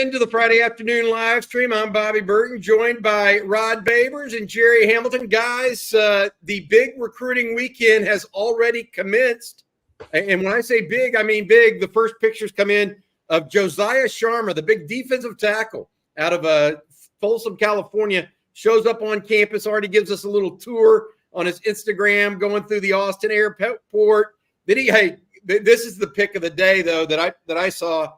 into the Friday afternoon live stream. I'm Bobby Burton, joined by Rod Babers and Jerry Hamilton. Guys, the big recruiting weekend has already commenced. And when I say big, I mean big. The first pictures come in of Josiah Sharma, the big defensive tackle out of Folsom, California, shows up on campus, already gives us a little tour on his Instagram, going through the Austin airport. This is the pick of the day, though, that I saw.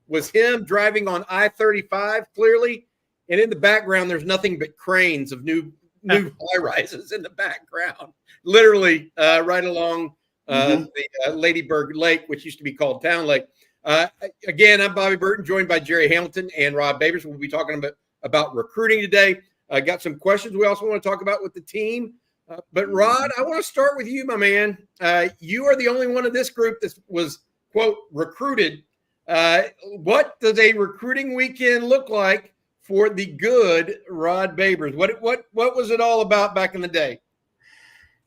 Was him driving on I-35 clearly, and in the background there's nothing but cranes of new high rises in the background, literally right along the Ladyburg Lake, which used to be called Town Lake. Again, I'm Bobby Burton, joined by Jerry Hamilton and Rod Babers. We'll be talking about recruiting today. I got some questions we also want to talk about with the team. But Rod, I want to start with you, my man. You are the only one of this group that was, quote, recruited. What does a recruiting weekend look like for the good Rod Babers? What was it all about back in the day?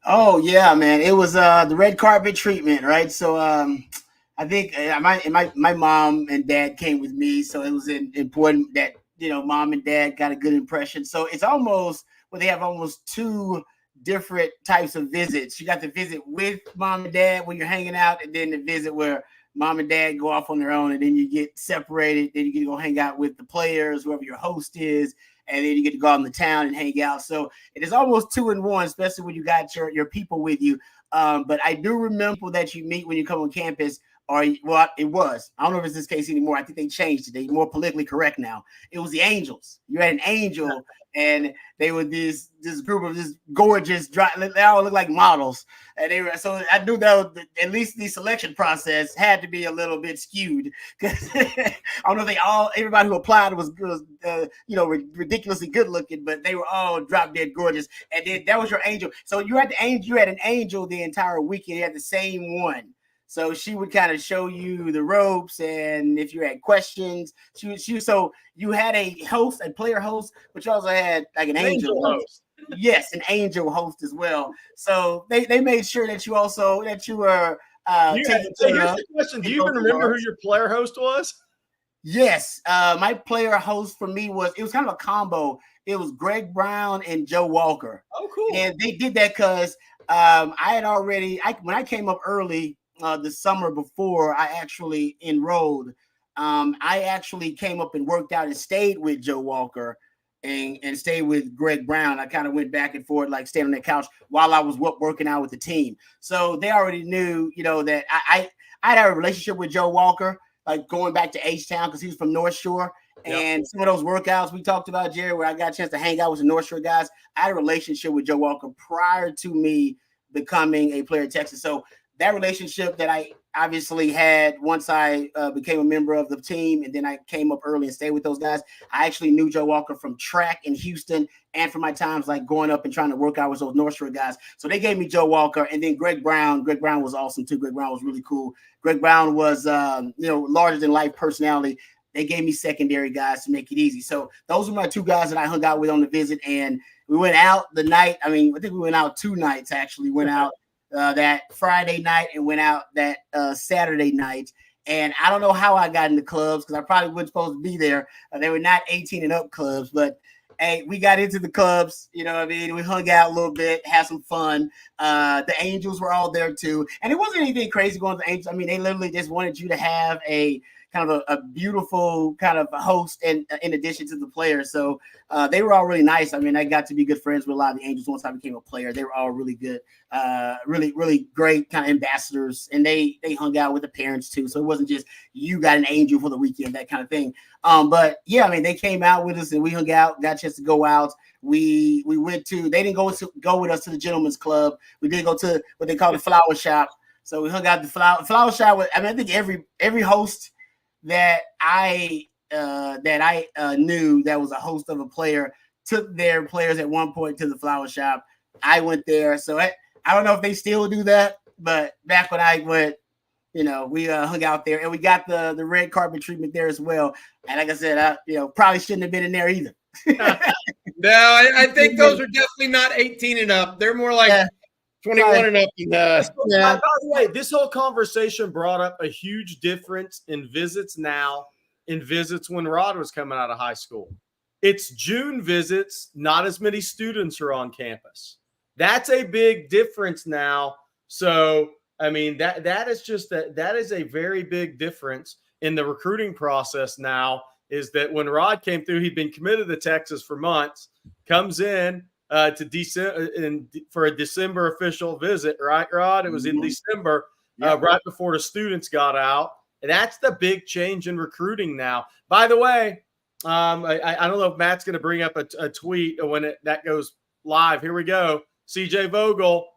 Oh yeah, man, it was the red carpet treatment, right? So I think my mom and dad came with me, so it was important that mom and dad got a good impression. So it's almost they have almost two different types of visits. You got the visit with mom and dad when you're hanging out, and then the visit where mom and dad go off on their own, and then you get separated. Then you get to go hang out with the players, whoever your host is, and then you get to go out in the town and hang out. So it is almost 2 in 1, especially when you got your people with you. But I do remember that you meet when you come on campus. It was. I don't know if it's this case anymore. I think they changed it. They're more politically correct now. It was the Angels. You had an angel, and they were this group of this gorgeous. They all look like models, and they were. So I knew that at least the selection process had to be a little bit skewed, because I don't know if everybody who applied was ridiculously good looking, but they were all drop dead gorgeous. And then that was your angel. So you had an angel the entire weekend. You had the same one. So she would kind of show you the ropes, and if you had questions, so you had a player host, but you also had like an angel host. Yes, an angel host as well. So they made sure that you were taking care of. The question: do you even remember who your player host was? Yes, my player host for me it was kind of a combo. It was Greg Brown and Joe Walker. Oh, cool! And they did that because I had already when I came up early. The summer before I actually enrolled, I actually came up and worked out and stayed with Joe Walker and stayed with Greg Brown. I kind of went back and forth, like staying on that couch while I was working out with the team. So they already knew, that I had a relationship with Joe Walker, like going back to H-Town because he was from North Shore. And some of those workouts we talked about, Jerry, where I got a chance to hang out with the North Shore guys, I had a relationship with Joe Walker prior to me becoming a player at Texas. So that relationship that I obviously had once I became a member of the team, and then I came up early and stayed with those guys. I actually knew Joe Walker from track in Houston and from my times like going up and trying to work out with those North Shore guys. So they gave me Joe Walker, and then Greg Brown. Greg Brown was awesome too. Greg Brown was really cool. Greg Brown was larger than life personality. They gave me secondary guys to make it easy. So those were my two guys that I hung out with on the visit, and we went out the night. I think we went out 2 nights actually. Went out that Friday night and went out that Saturday night. And I don't know how I got into clubs because I probably wasn't supposed to be there. They were not 18 and up clubs, but hey, we got into the clubs. We hung out a little bit, had some fun. The Angels were all there too. And it wasn't anything crazy going to the Angels. They literally just wanted you to have a kind of a beautiful kind of a host in addition to the players. So they were all really nice. I got to be good friends with a lot of the Angels once I became a player. They were all really good, really, really great kind of ambassadors. And they hung out with the parents too. So it wasn't just you got an Angel for the weekend, that kind of thing. But yeah, they came out with us and we hung out, got a chance to go out. We went to, they didn't go with us to the Gentlemen's Club. We did go to what they call the Flower Shop. So we hung out at the Flower Shop. I think every host that I knew that was a host of a player took their players at one point to the Flower Shop. I went there. So I don't know if they still do that, but back when I went, we hung out there and we got the red carpet treatment there as well. And like I said, I probably shouldn't have been in there either. No, I think those are definitely not 18 and up. They're more like 21 and up. By the way, this whole conversation brought up a huge difference in visits now in visits when Rod was coming out of high school. It's June visits. Not as many students are on campus. That's a big difference now. So, I mean, that is a very big difference in the recruiting process now, is that when Rod came through, he'd been committed to Texas for months, comes in for a December official visit, right, Rod? It was in December, right before the students got out. And that's the big change in recruiting now. By the way, I don't know if Matt's going to bring up a tweet when that goes live. Here we go. CJ Vogel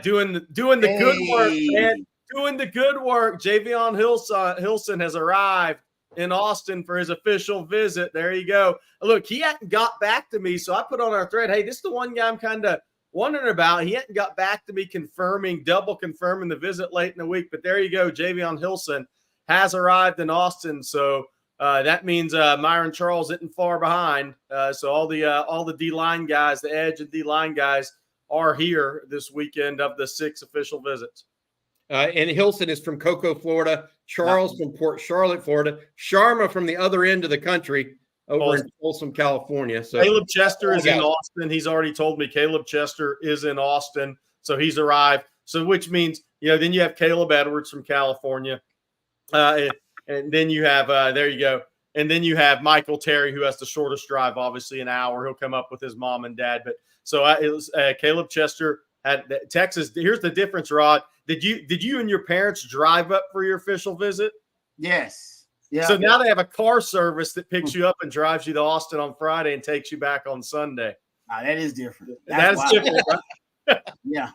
doing the good work, man. Doing the good work. Javion Hilson has arrived in Austin for his official visit. There you go. Look, he hadn't got back to me, so I put on our thread, hey, this is the one guy I'm kind of wondering about. He hadn't got back to me double confirming the visit late in the week, but there you go. Javion Hilson has arrived in Austin, so that means Myron Charles isn't far behind. So all the D-line guys, the edge and D-line guys are here this weekend of the 6 official visits. And Hilson is from Cocoa, Florida. Charles from Port Charlotte, Florida. Sharma from the other end of the country over in Folsom, California. So Caleb Chester is in Austin. He's already told me Caleb Chester is in Austin. So he's arrived. So which means, then you have Caleb Edwards from California. And then you have, there you go. And then you have Michael Terry, who has the shortest drive, obviously an hour. He'll come up with his mom and dad. But so it was Caleb Chester at Texas. Here's the difference, Rod. Did you and your parents drive up for your official visit? Yes. Yeah. So now they have a car service that picks you up and drives you to Austin on Friday and takes you back on Sunday. That is different. That's different. Right? Yeah.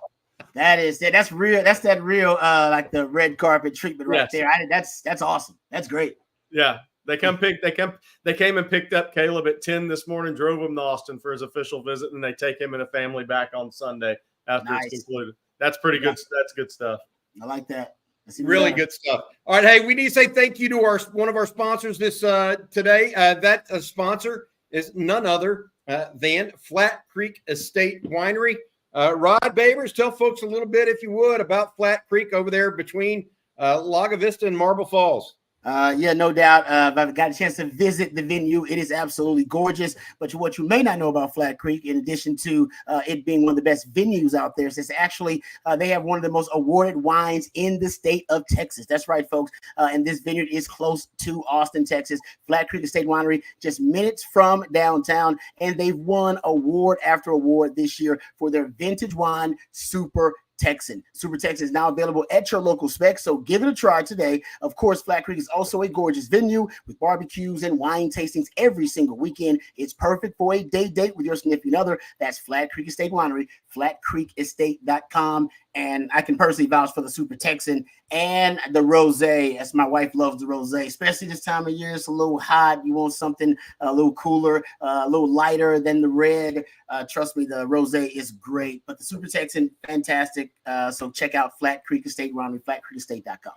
That's real. That's that real like the red carpet treatment right there. That's awesome. That's great. Yeah. They came and picked up Caleb at 10 this morning, drove him to Austin for his official visit, and they take him and a family back on Sunday after it's concluded. That's pretty good. That's good stuff. I like that. Really good stuff. All right. Hey, we need to say thank you to one of our sponsors this today. That sponsor is none other than Flat Creek Estate Winery. Rod Babers, tell folks a little bit, if you would, about Flat Creek over there between Laga Vista and Marble Falls. No doubt. I've got a chance to visit the venue. It is absolutely gorgeous. But what you may not know about Flat Creek, in addition to it being one of the best venues out there, is it's actually they have one of the most awarded wines in the state of Texas. That's right, folks. And this vineyard is close to Austin, Texas. Flat Creek Estate Winery, just minutes from downtown, and they've won award after award this year for their vintage wine, Super Texan. Super Texan is now available at your local spec, so give it a try today. Of course, Flat Creek is also a gorgeous venue with barbecues and wine tastings every single weekend. It's perfect for a day date with your significant other. That's Flat Creek Estate Winery, flatcreekestate.com. And I can personally vouch for the Super Texan and the rosé, as my wife loves the rosé, especially this time of year. It's a little hot. You want something a little cooler, a little lighter than the red. Trust me, the rosé is great. But the Super Texan, fantastic. So check out Flat Creek Estate Winery, flatcreekestate.com.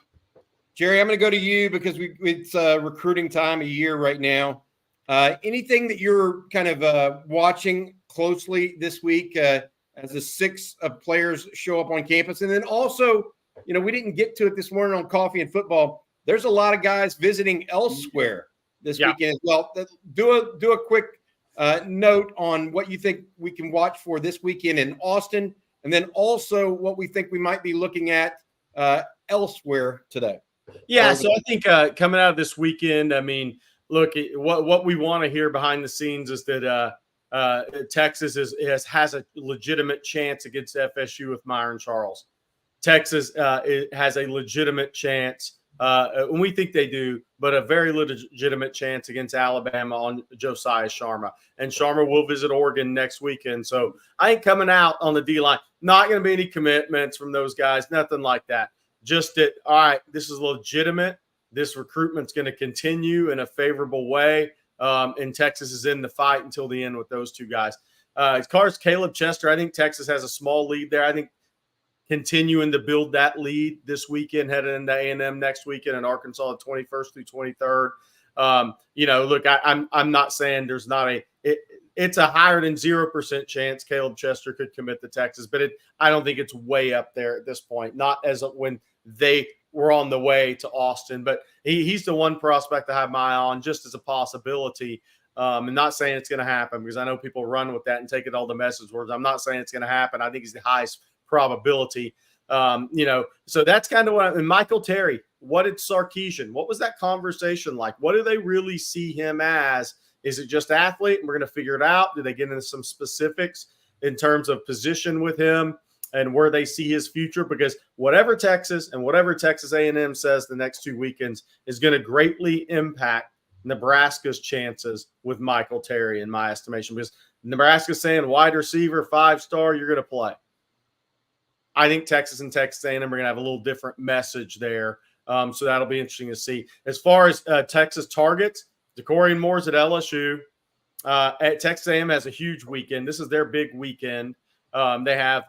Jerry, I'm going to go to you because it's recruiting time of year right now. Anything that you're kind of watching closely this week as the 6 players show up on campus? And then also, we didn't get to it this morning on Coffee and Football. There's a lot of guys visiting elsewhere this weekend as well. Do a quick note on what you think we can watch for this weekend in Austin, and then also what we think we might be looking at elsewhere today. Yeah, so I think coming out of this weekend, I mean, look, what we want to hear behind the scenes is that Texas has a legitimate chance against FSU with Myron Charles. Texas has a legitimate chance, and we think they do, but a very legitimate chance against Alabama on Josiah Sharma. And Sharma will visit Oregon next weekend. So I ain't coming out on the D-line. Not going to be any commitments from those guys, nothing like that. Just that, all right, this is legitimate. This recruitment's going to continue in a favorable way. And Texas is in the fight until the end with those 2 guys. As far as Caleb Chester, I think Texas has a small lead there. I think continuing to build that lead this weekend, heading into A&M next weekend, and Arkansas the 21st through 23rd. Look, I'm not saying there's not it's a higher than 0% chance Caleb Chester could commit to Texas, but I don't think it's way up there at this point. Not as when they we're on the way to Austin. But he's the one prospect I have my eye on just as a possibility. And not saying it's going to happen, because I know people run with that and take it all the message words. I'm not saying it's going to happen. I think he's the highest probability. So that's kind of what. And Michael Terry, what did Sarkisian? What was that conversation like? What do they really see him as? Is it just athlete, and we're going to figure it out? Do they get into some specifics in terms of position with him and where they see his future? Because whatever Texas and whatever Texas A&M says the next 2 weekends is going to greatly impact Nebraska's chances with Michael Terry, in my estimation, because Nebraska's saying wide receiver, 5-star, you're going to play. I think Texas and Texas A&M are going to have a little different message there. So that'll be interesting to see. As far as Texas targets, Dorian Moore's at LSU. At Texas A&M has a huge weekend. This is their big weekend. They have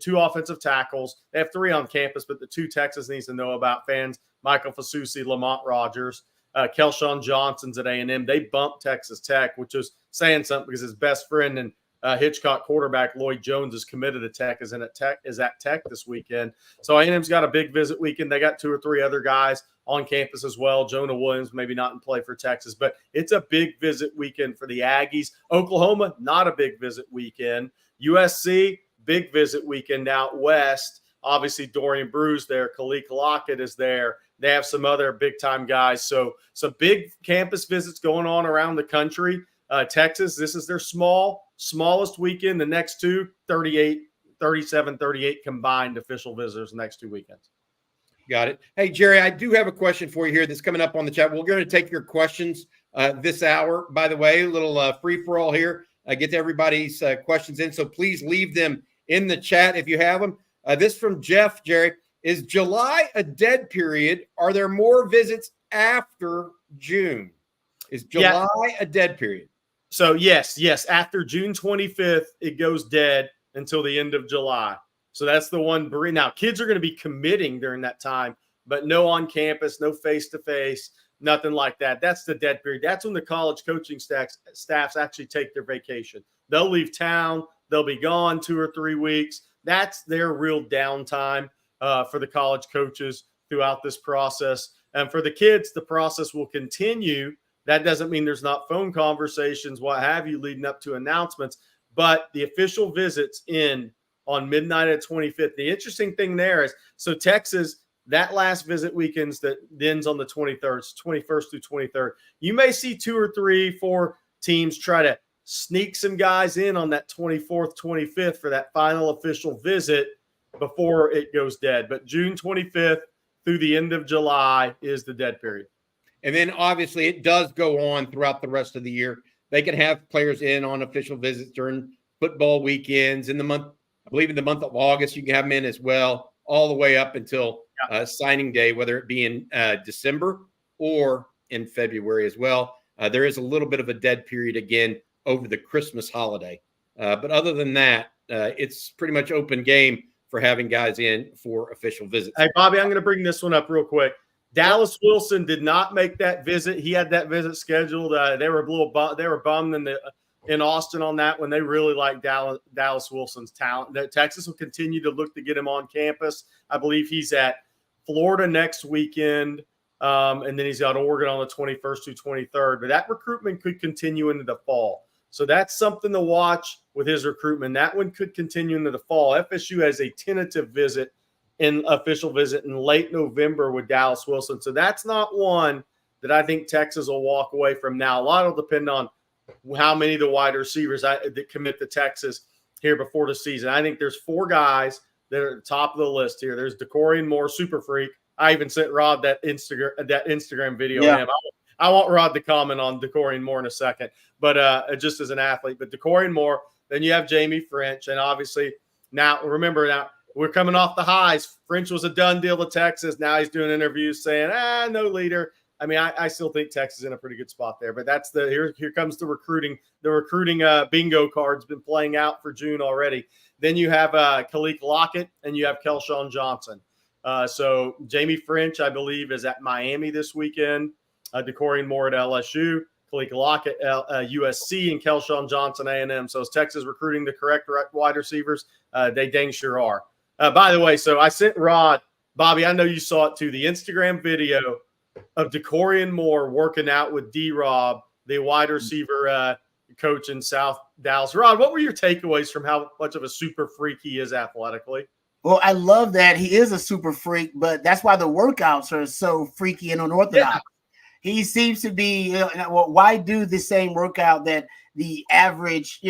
two offensive tackles. They have 3 on campus, but the 2 Texas needs to know about, fans: Michael Fasusi, Lamont Rogers. Kelshawn Johnson's at A&M. They bumped Texas Tech, which is saying something, because his best friend and Hitchcock quarterback Lloyd Jones is committed to Tech, is at Tech this weekend. So A&M's got a big visit weekend. They got 2 or 3 other guys on campus as well. Jonah Williams maybe not in play for Texas, but it's a big visit weekend for the Aggies. Oklahoma, not a big visit weekend. USC, big visit weekend out west. Obviously, Dorian Brew's there. Khalil Lockett is there. They have some other big-time guys. So some big campus visits going on around the country. Texas, this is their smallest weekend. The next 2, 37, 38 combined official visitors the next 2 weekends. Got it. Hey, Jerry, I do have a question for you here that's coming up on the chat. We're going to take your questions this hour. By the way, a little free-for-all here. Get to everybody's questions in, so please leave them in the chat if you have them. This from Jeff, Jerry. Is July a dead period? Are there more visits after June? Is July a dead period? So, yes. After June 25th, it goes dead until the end of July. So that's the one. Now, kids are going to be committing during that time, but no on campus, no face-to-face, nothing like that. That's the dead period. That's when the college coaching staffs actually take their vacation. They'll leave town. They'll be gone 2 or 3 weeks. That's their real downtime for the college coaches throughout this process. And for the kids, the process will continue. That doesn't mean there's not phone conversations, what have you, leading up to announcements. But the official visits end on midnight at 25th. The interesting thing there is, so Texas, that last visit weekends that ends on the 23rd, 21st through 23rd. You may see 2 or 3, 4 teams try to sneak some guys in on that 24th, 25th for that final official visit before it goes dead. But June 25th through the end of July is the dead period. And then obviously it does go on throughout the rest of the year. They can have players in on official visits during football weekends. In the month, I believe in the month of August, you can have them in as well, all the way up until signing day, whether it be in December or in February as well. There is a little bit of a dead period again over the Christmas holiday. But other than that, it's pretty much open game for having guys in for official visits. Hey, Bobby, I'm going to bring this one up real quick. Dallas Wilson did not make that visit. He had that visit scheduled. They were bummed in Austin on that one. They really like Dallas Wilson's talent. Texas will continue to look to get him on campus. I believe he's at Florida next weekend, and then he's got Oregon on the 21st through 23rd. But that recruitment could continue into the fall. So that's something to watch with his recruitment. That one could continue into the fall. FSU has a tentative official visit in late November with Dallas Wilson. So that's not one that I think Texas will walk away from now. A lot will depend on how many of the wide receivers that commit to Texas here before the season. I think there's 4 guys that are at the top of the list here. There's Dorian Moore, super freak. I even sent Rod that Instagram video. Yeah. Of him. I want Rod to comment on Dorian Moore in a second, but just as an athlete. But Dorian Moore, then you have Jamie French, and obviously now we're coming off the highs. French was a done deal to Texas. Now he's doing interviews saying, no leader. I mean, I still think Texas is in a pretty good spot there. But that's here comes the recruiting. The recruiting bingo card's been playing out for June already. Then you have Khalil Lockett and you have Kelshawn Johnson. So Jamie French, I believe, is at Miami this weekend. Dorian Moore at LSU, Khalil Lockett at USC, and Kelshawn Johnson A&M. So is Texas recruiting the correct wide receivers? They dang sure are. By the way, so I sent Rod Bobby, I know you saw it too. The Instagram video of Dorian Moore working out with D-Rob, the wide receiver coach in South Dallas. Rod, what were your takeaways from how much of a super freak he is athletically? Well, I love that he is a super freak, but that's why the workouts are so freaky and unorthodox. Yeah. He seems to be, well, why do the same workout that the average,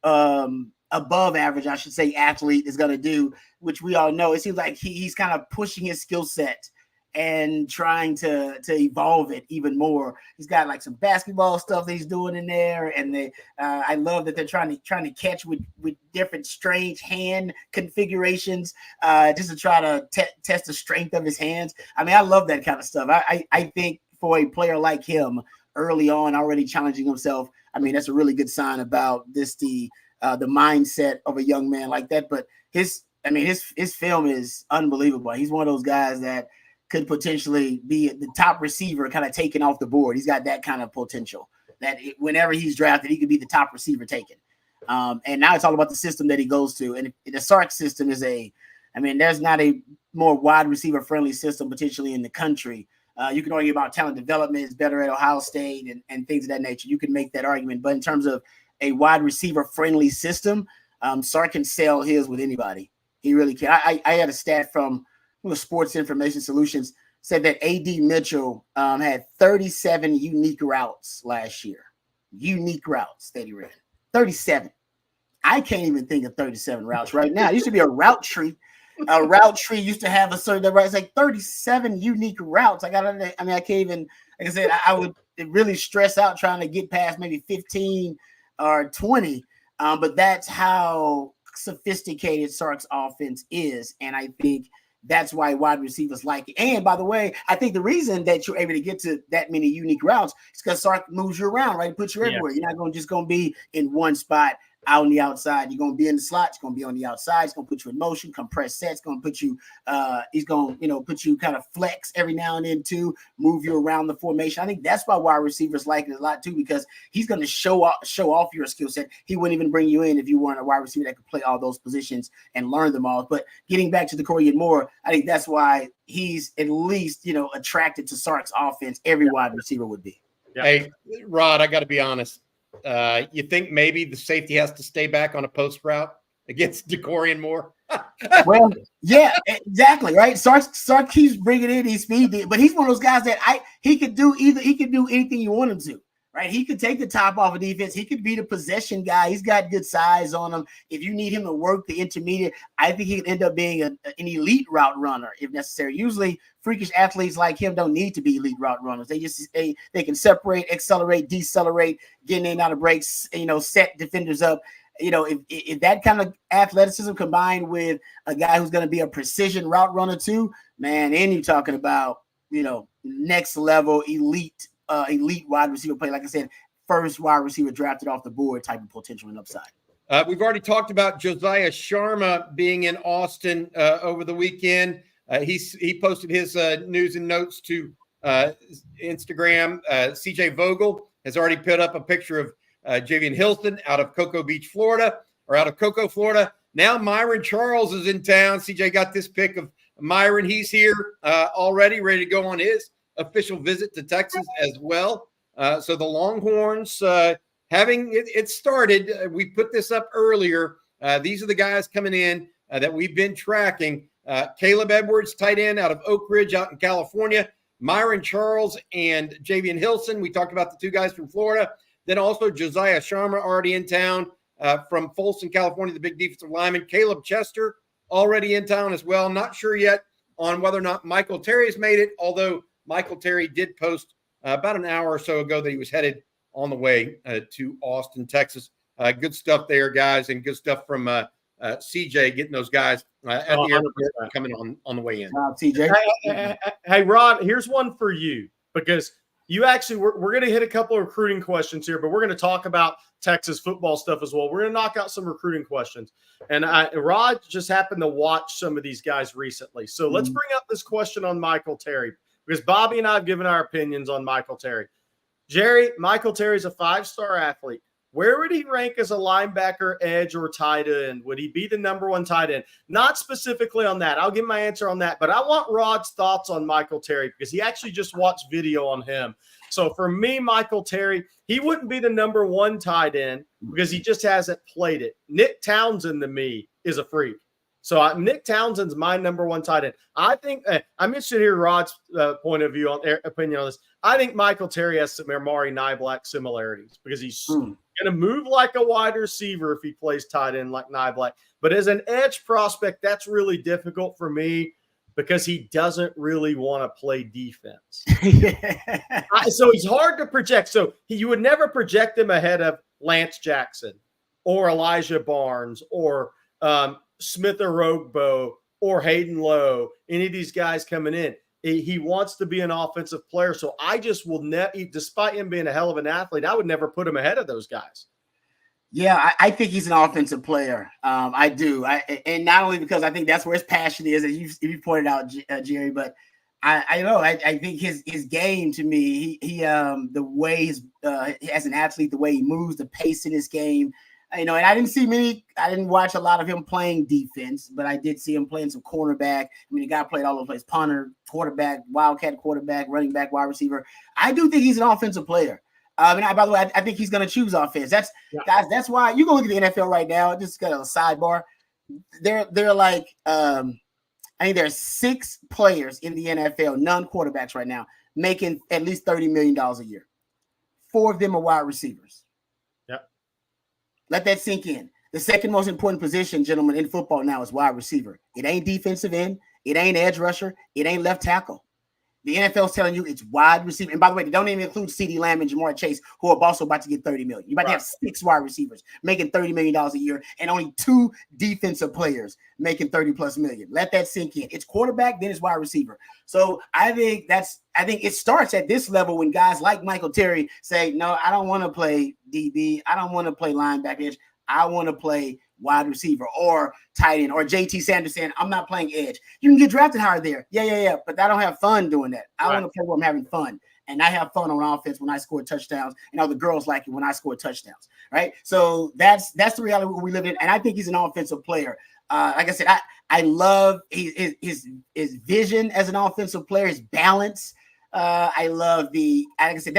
above average, I should say, athlete is going to do, which we all know. It seems like he's kind of pushing his skill set and trying to evolve it even more. He's got like some basketball stuff that he's doing in there, and I love that they're trying to catch with different strange hand configurations, just to try to test the strength of his hands. I mean, I love that kind of stuff. I think for a player like him, early on, already challenging himself, I mean, that's a really good sign about the mindset of a young man like that. But his film is unbelievable. He's one of those guys that could potentially be the top receiver kind of taken off the board. He's got that kind of potential that whenever he's drafted, he could be the top receiver taken. And now it's all about the system that he goes to. And the Sark system is there's not a more wide receiver friendly system potentially in the country. You can argue about talent development is better at Ohio State and things of that nature. You can make that argument. But in terms of a wide receiver friendly system, Sark can sell his with anybody. He really can. I had a stat from Sports Information Solutions said that A.D. Mitchell had 37 unique routes last year. Unique routes that he ran. 37. I can't even think of 37 routes right now. It used to be a route tree. A route tree used to have a certain route. It's like 37 unique routes. I can't even, like I said, I would really stress out trying to get past maybe 15 or 20. But that's how sophisticated Sark's offense is. And I think that's why wide receivers like it. And by the way, I think the reason that you're able to get to that many unique routes is because Sark moves you around, right? He puts you everywhere. You're not just going to be in one spot out on the outside. You're going to be in the slot. It's going to be on the outside. It's going to put you in motion, compress sets. Going to put you, he's going to, put you kind of flex every now and then too, move you around the formation. I think that's why wide receivers like it a lot too, because he's going to show off your skill set. He wouldn't even bring you in if you weren't a wide receiver that could play all those positions and learn them all. But getting back to the Dorian Moore, I think that's why he's at least, attracted to Sark's offense. Every wide receiver would be. Yeah. Hey, Rod, I got to be honest. You think maybe the safety has to stay back on a post route against Dorian Moore? Well, yeah, exactly, right. Sark keeps bringing in his speed, but he's one of those guys that he could do anything you want him to, right? He could take the top off of defense. He could be the possession guy. He's got good size on him. If you need him to work the intermediate, I think he could end up being an elite route runner if necessary. Usually freakish athletes like him don't need to be elite route runners. They can separate, accelerate, decelerate, get in and out of breaks, set defenders up. If that kind of athleticism combined with a guy who's going to be a precision route runner too, man, and you're talking about, next level elite wide receiver play. Like I said, first wide receiver drafted off the board type of potential and upside. We've already talked about Josiah Sharma being in Austin over the weekend. He posted his news and notes to Instagram. CJ Vogel has already put up a picture of Javian Hilton out of Cocoa, Florida. Now Myron Charles is in town. CJ got this pic of Myron. He's here already, ready to go on his official visit to Texas as well. So the Longhorns having it started. We put this up earlier. These are the guys coming in that we've been tracking. Caleb Edwards, tight end out of Oak Ridge out in California. Myron Charles and Javian Hilton. We talked about the two guys from Florida. Then also Josiah Sharma already in town from Folsom, California, the big defensive lineman. Caleb Chester already in town as well. Not sure yet on whether or not Michael Terry's made it, although Michael Terry did post about an hour or so ago that he was headed on the way to Austin, Texas. Good stuff there, guys, and good stuff from CJ getting those guys at the airport coming on the way in. CJ. Hey, Rod, here's one for you because you actually, we're going to hit a couple of recruiting questions here, but we're going to talk about Texas football stuff as well. We're going to knock out some recruiting questions. And Rod just happened to watch some of these guys recently. So let's bring up this question on Michael Terry because Bobby and I have given our opinions on Michael Terry. Jerry, Michael Terry's a 5-star athlete. where would he rank as a linebacker, edge, or tight end? Would he be the number one tight end? Not specifically on that. I'll give my answer on that. But I want Rod's thoughts on Michael Terry because he actually just watched video on him. So for me, Michael Terry, he wouldn't be the number one tight end because he just hasn't played it. Nick Townsend, to me, is a freak. So Nick Townsend's my number one tight end. I think I'm interested to hear Rod's point of view opinion on this. I think Michael Terry has some Amari Niblack similarities because he's going to move like a wide receiver if he plays tight end like Niblack. But as an edge prospect, that's really difficult for me because he doesn't really want to play defense. So he's hard to project. So you would never project him ahead of Lance Jackson or Elijah Barnes or Smith Orogbo or Hayden Lowe, any of these guys coming in. He wants to be an offensive player. So I just will despite him being a hell of an athlete, I would never put him ahead of those guys. Yeah, I think he's an offensive player. I do. And not only because I think that's where his passion is, as you pointed out, Jerry, but I know. I think his game to me, he the way as an athlete, the way he moves, the pace in his game, and I didn't watch a lot of him playing defense, but I did see him playing some cornerback. I mean, the guy played all over the place: punter, quarterback, wildcat quarterback, running back, wide receiver. I do think he's an offensive player. By the way, I think he's going to choose offense. Guys, that's why you go look at the NFL right now. Just got a sidebar. They're like, I think there are 6 players in the NFL, non-quarterbacks right now, making at least $30 million a year. 4 of them are wide receivers. Yep. Let that sink in. The second most important position, gentlemen, in football now is wide receiver. It ain't defensive end. It ain't edge rusher. It ain't left tackle. The NFL's telling you it's wide receiver. And by the way, they don't even include CeeDee Lamb and Jamar Chase, who are also about to get $30 million. You're about to have 6 wide receivers making $30 million a year and only 2 defensive players making $30+ million. Let that sink in. It's quarterback, then it's wide receiver. So I think it starts at this level when guys like Michael Terry say, no, I don't want to play DB. I don't want to play linebacker edge. I want to play wide receiver or tight end, or JT Sanders saying, I'm not playing edge. You can get drafted higher there. Yeah. But I don't have fun doing that. I want to play where I'm having fun. And I have fun on offense when I score touchdowns. And all the girls like it when I score touchdowns. Right. So that's the reality we live in. And I think he's an offensive player. Like I said, I love his vision as an offensive player, his balance. I love like I said,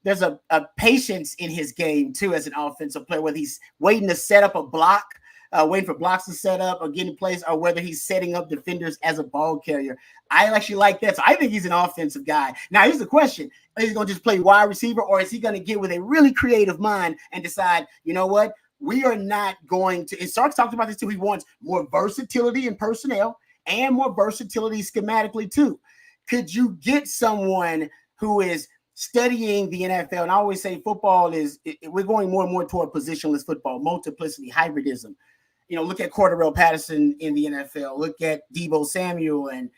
there's a patience in his game too as an offensive player, whether he's waiting to set up a block, waiting for blocks to set up or get in place, or whether he's setting up defenders as a ball carrier. I actually like that. So I think he's an offensive guy. Now, here's the question. Is he going to just play wide receiver, or is he going to get with a really creative mind and decide, you know what, we are not going to – and Sark's talked about this too. He wants more versatility in personnel and more versatility schematically too. Could you get someone who is – studying the NFL, and I always say football we're going more and more toward positionless football, multiplicity, hybridism. Look at Cordarrelle Patterson in the NFL. Look at Deebo Samuel and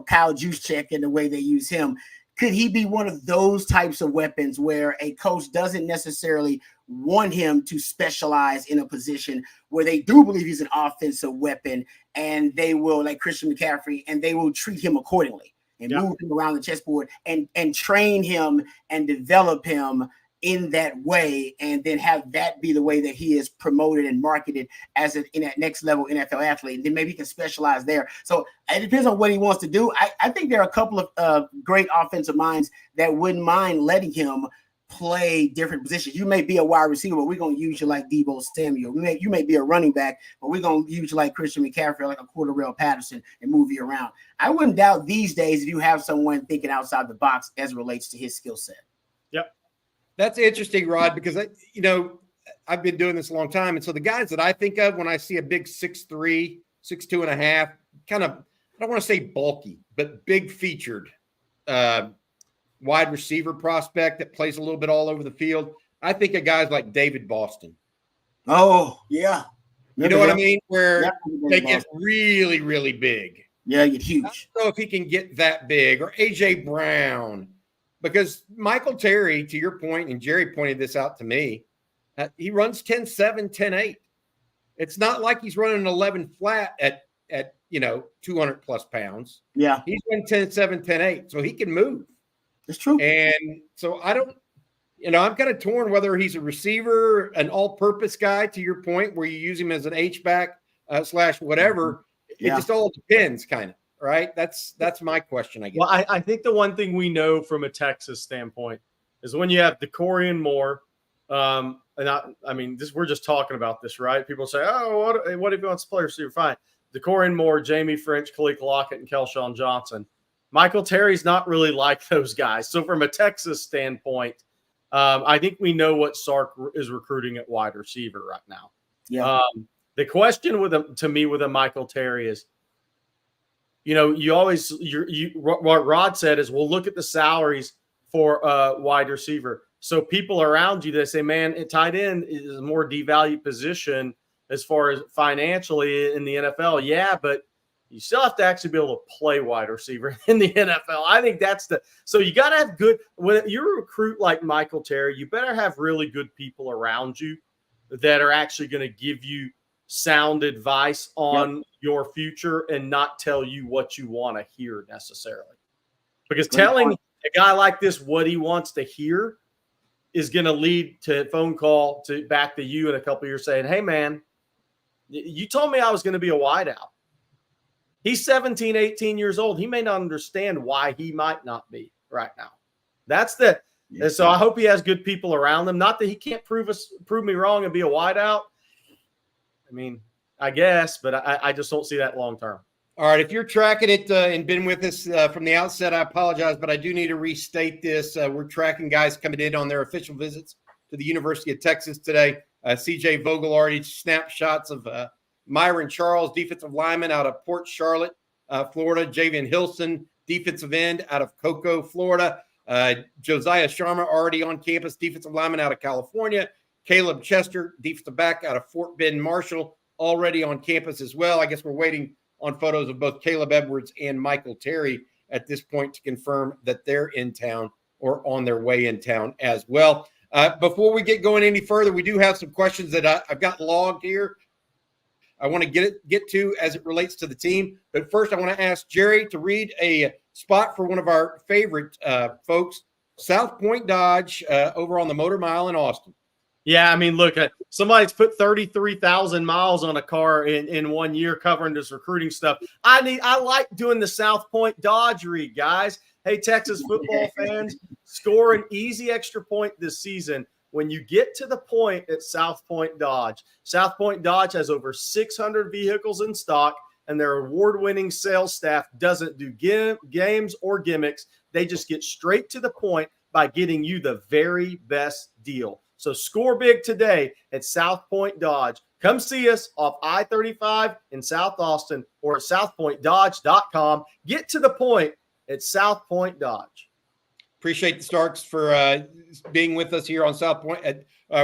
Kyle Juszczyk and the way they use him. Could he be one of those types of weapons where a coach doesn't necessarily want him to specialize in a position, where they do believe he's an offensive weapon, and they will, like Christian McCaffrey, and they will treat him accordingly? And move him around the chessboard and train him and develop him in that way, and then have that be the way that he is promoted and marketed as in that next level NFL athlete. And then maybe he can specialize there. So it depends on what he wants to do. I think there are a couple of great offensive minds that wouldn't mind letting him play different positions. You may be a wide receiver, but we're going to use you like Deebo Samuel. You may be a running back, but we're going to use you like Christian McCaffrey, like a Cordarrelle Patterson, and move you around. I wouldn't doubt these days if you have someone thinking outside the box as it relates to his skill set. Yep. That's interesting, Rod, because I've been doing this a long time. And so the guys that I think of when I see a big 6'3", 6'2.5", kind of, I don't want to say bulky, but big featured wide receiver prospect that plays a little bit all over the field. I think of guys like David Boston. Oh, yeah. You know what I mean? Where they get really, really big. Yeah, get huge. I don't know if he can get that big, or A.J. Brown, because Michael Terry, to your point, and Jerry pointed this out to me, he runs 10.7, 10.8. It's not like he's running an 11 flat at 200 plus pounds. Yeah. He's running 10.7, 10.8, so he can move. It's true. And so I'm kind of torn whether he's a receiver, an all-purpose guy, to your point, where you use him as an H-back / whatever. It just all depends, kind of, right? That's my question, I guess. Well, I think the one thing we know from a Texas standpoint is when you have Dorian Moore, and we're just talking about this, right? People say, "Oh, what if he wants to play receiver?" Fine. Dorian Moore, Jamie French, Khalil Lockett, and Kelshawn Johnson. Michael Terry's not really like those guys. So from a Texas standpoint, I think we know what Sark is recruiting at wide receiver right now. Yeah. The question with a Michael Terry is, what Rod said is, we'll look at the salaries for a wide receiver. So people around you that say, man, tight end is a more devalued position as far as financially in the NFL. Yeah, but you still have to actually be able to play wide receiver in the NFL. I think so you got to have good, when you're a recruit like Michael Terry, you better have really good people around you that are actually going to give you sound advice on your future and not tell you what you want to hear necessarily. Because telling a guy like this what he wants to hear is going to lead to a phone call back to you in a couple of years saying, hey, man, you told me I was going to be a wideout. He's 17, 18 years old. He may not understand why he might not be right now. And so I hope he has good people around him. Not that he can't prove me wrong and be a wideout. I mean, I guess, but I just don't see that long term. All right. If you're tracking it and been with us from the outset, I apologize, but I do need to restate this. We're tracking guys coming in on their official visits to the University of Texas today. CJ Vogel already snapshots of Myron Charles, defensive lineman out of Port Charlotte, Florida. Javian Hilson, defensive end out of Cocoa, Florida. Josiah Sharma already on campus, defensive lineman out of California. Caleb Chester, defensive back out of Fort Bend Marshall, already on campus as well. I guess we're waiting on photos of both Caleb Edwards and Michael Terry at this point to confirm that they're in town or on their way in town as well. Before we get going any further, we do have some questions that I've got logged here. I want to get to as it relates to the team. But first, I want to ask Jerry to read a spot for one of our favorite folks, South Point Dodge, over on the Motor Mile in Austin. Yeah, I mean, look, somebody's put 33,000 miles on a car in 1 year covering this recruiting stuff. I like doing the South Point Dodge read, guys. Hey, Texas football fans, score an easy extra point this season when you get to the point at South Point Dodge. South Point Dodge has over 600 vehicles in stock, and their award-winning sales staff doesn't do games or gimmicks. They just get straight to the point by getting you the very best deal. So score big today at South Point Dodge. Come see us off I-35 in South Austin or at southpointdodge.com. Get to the point at South Point Dodge. Appreciate the Starks for being with us here on South Point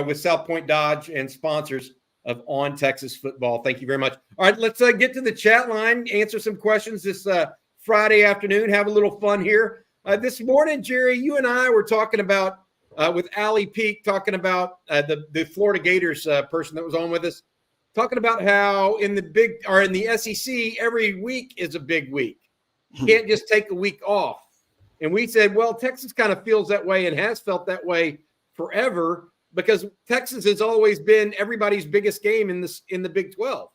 with South Point Dodge and sponsors of On Texas Football. Thank you very much. All right, let's get to the chat line, answer some questions this Friday afternoon, have a little fun here. This morning, Jerry, you and I were talking about with Allie Peak, talking about the Florida Gators person that was on with us, talking about how in the SEC, every week is a big week. You can't just take a week off. And we said, well, Texas kind of feels that way and has felt that way forever because Texas has always been everybody's biggest game in the Big 12.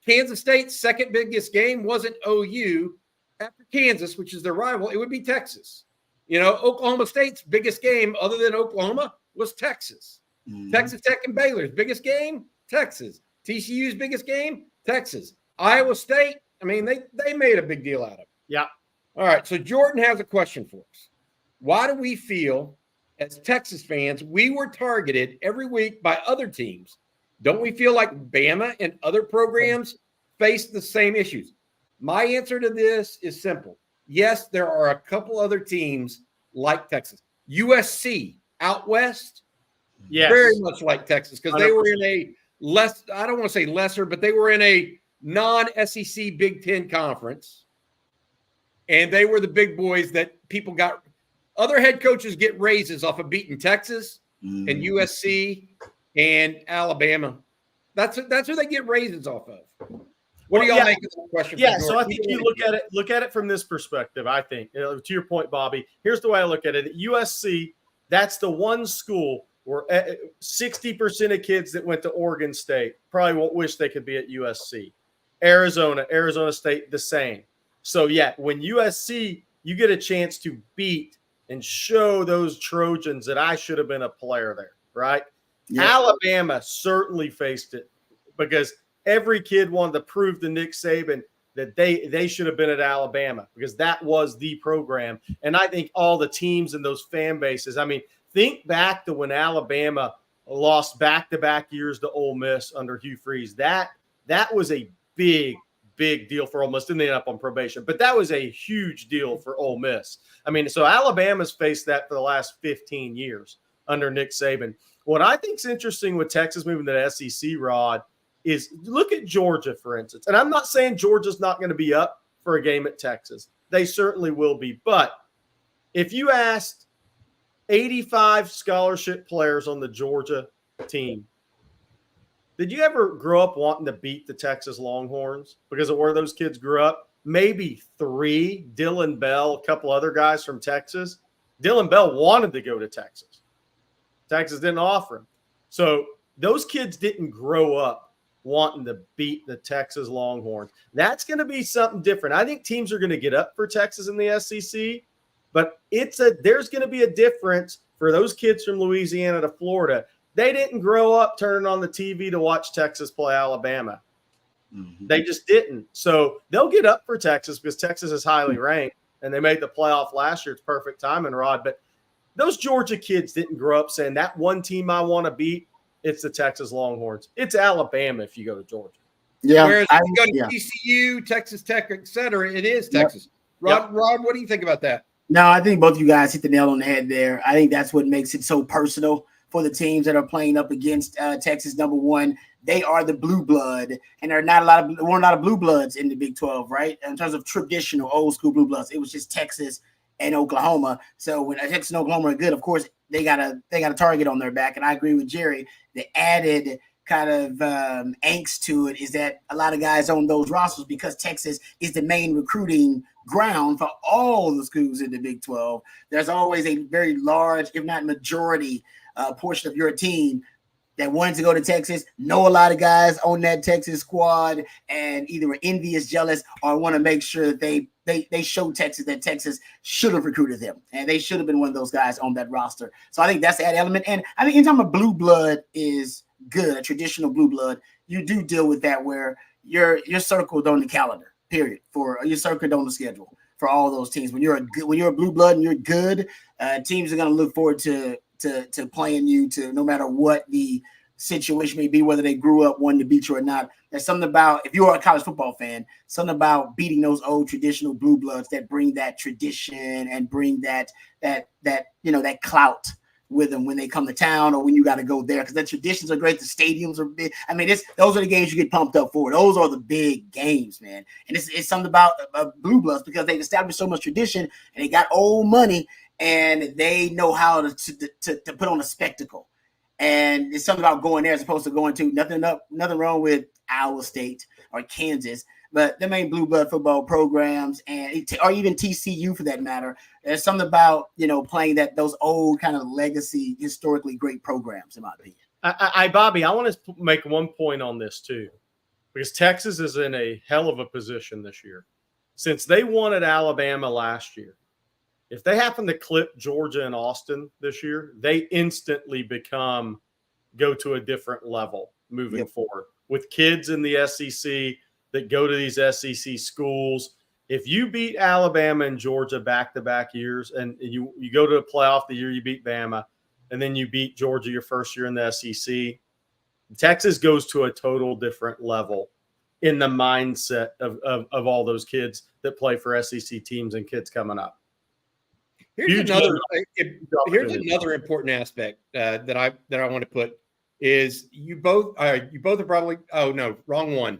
Kansas State's second biggest game wasn't OU. After Kansas, which is their rival, it would be Texas. Oklahoma State's biggest game other than Oklahoma was Texas. Mm-hmm. Texas Tech and Baylor's biggest game, Texas. TCU's biggest game, Texas. Iowa State, they made a big deal out of it. Yeah. All right, so Jordan has a question for us. Why do we feel, as Texas fans, we were targeted every week by other teams? Don't we feel like Bama and other programs face the same issues? My answer to this is simple. Yes, there are a couple other teams like Texas. USC out west, yes, very much like Texas because they were in a I don't want to say lesser, but they were in a non-SEC Big Ten conference. And they were the big boys that people got. Other head coaches get raises off of beating Texas and USC and Alabama. That's who they get raises off of. What do y'all make of the question? Yeah, so I think you look at it from this perspective. I think to your point, Bobby. Here's the way I look at it. At USC, That's the one school where 60% of kids that went to Oregon State probably won't wish they could be at USC. Arizona State, the same. So, yeah, when USC, you get a chance to beat and show those Trojans that I should have been a player there, right? Yep. Alabama certainly faced it because every kid wanted to prove to Nick Saban that they should have been at Alabama because that was the program. And I think all the teams and those fan bases, I mean, think back to when Alabama lost back-to-back years to Ole Miss under Hugh Freeze. That was a big deal for Ole Miss. Didn't end up on probation, but that was a huge deal for Ole Miss. I mean, so Alabama's faced that for the last 15 years under Nick Saban. What I think is interesting with Texas moving to the SEC, Rod, is look at Georgia, for instance. And I'm not saying Georgia's not going to be up for a game at Texas. They certainly will be. But if you asked 85 scholarship players on the Georgia team, did you ever grow up wanting to beat the Texas Longhorns because of where those kids grew up? Maybe 3, Dylan Bell, a couple other guys from Texas. Dylan Bell wanted to go to Texas. Texas didn't offer him. So those kids didn't grow up wanting to beat the Texas Longhorns. That's going to be something different. I think teams are going to get up for Texas in the SEC, but there's going to be a difference for those kids from Louisiana to Florida. They didn't grow up turning on the TV to watch Texas play Alabama. Mm-hmm. They just didn't. So they'll get up for Texas because Texas is highly ranked, and they made the playoff last year. It's perfect timing, Rod. But those Georgia kids didn't grow up saying that one team I want to beat, it's the Texas Longhorns. It's Alabama if you go to Georgia. Yeah. Whereas if you go to TCU, Texas Tech, et cetera, it is Texas. Yep. Rod, what do you think about that? No, I think both of you guys hit the nail on the head there. I think that's what makes it so personal for the teams that are playing up against Texas. Number one, they are the blue blood, and there weren't a lot of blue bloods in the Big 12, right? In terms of traditional old school blue bloods, it was just Texas and Oklahoma. So when Texas and Oklahoma are good, of course, they got a target on their back. And I agree with Jerry. The added kind of angst to it is that a lot of guys on those rosters, because Texas is the main recruiting ground for all the schools in the Big 12. There's always a very large, if not majority, portion of your team that wanted to go to Texas, know a lot of guys on that Texas squad, and either are envious, jealous, or want to make sure that they show Texas that Texas should have recruited them, and they should have been one of those guys on that roster. So I think that's that element. And I think anytime a blue blood is good, a traditional blue blood, you do deal with that where you're circled on the calendar, period, for you're circled on the schedule for all those teams. When you're a blue blood and you're good, teams are going to look forward to playing you, to no matter what the situation may be, whether they grew up wanting to beat you or not. There's something about, if you're a college football fan, something about beating those old traditional blue bloods that bring that tradition and bring that clout with them when they come to town or when you got to go there, because the traditions are great. The stadiums are big. I mean, those are the games you get pumped up for. Those are the big games, man. And it's something about blue bloods because they've established so much tradition and they got old money and they know how to put on a spectacle. And it's something about going there as opposed to going to nothing wrong with Iowa State or Kansas, but the main blue blood football programs or even TCU for that matter. There's something about, playing those old kind of legacy, historically great programs, in my opinion. Bobby, I want to make one point on this too, because Texas is in a hell of a position this year. Since they won at Alabama last year, if they happen to clip Georgia and Austin this year, they instantly go to a different level moving forward. With kids in the SEC that go to these SEC schools, if you beat Alabama and Georgia back-to-back years and you go to a playoff the year you beat Bama and then you beat Georgia your first year in the SEC, Texas goes to a total different level in the mindset of all those kids that play for SEC teams and kids coming up. Here's another important aspect that I want to put is you both are probably wrong one.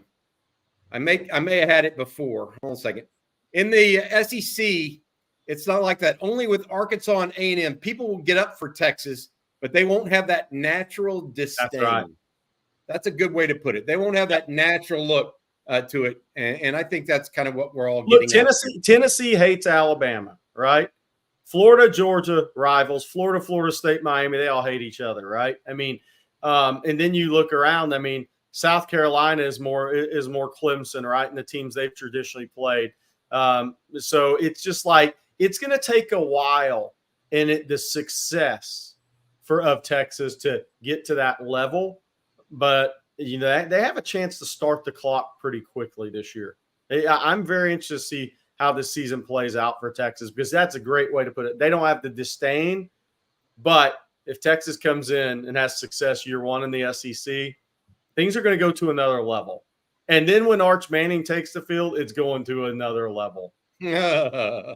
I may have had it before. Hold on a second. In the SEC, it's not like that. Only with Arkansas and A&M, people will get up for Texas, but they won't have that natural disdain. That's right. That's a good way to put it. They won't have that natural look to it, and I think that's kind of what we're all getting. Tennessee hates Alabama, right? Florida, Georgia, rivals. Florida, Florida State, Miami, they all hate each other, right? I mean, and then you look around. I mean, South Carolina is more Clemson, right? And the teams they've traditionally played. So it's just like it's going to take a while in the success of Texas to get to that level. But, you know, they have a chance to start the clock pretty quickly this year. I'm very interested to see how this season plays out for Texas, because that's a great way to put it. They don't have the disdain, but if Texas comes in and has success year one in the SEC, things are going to go to another level. And then when Arch Manning takes the field, it's going to another level. Then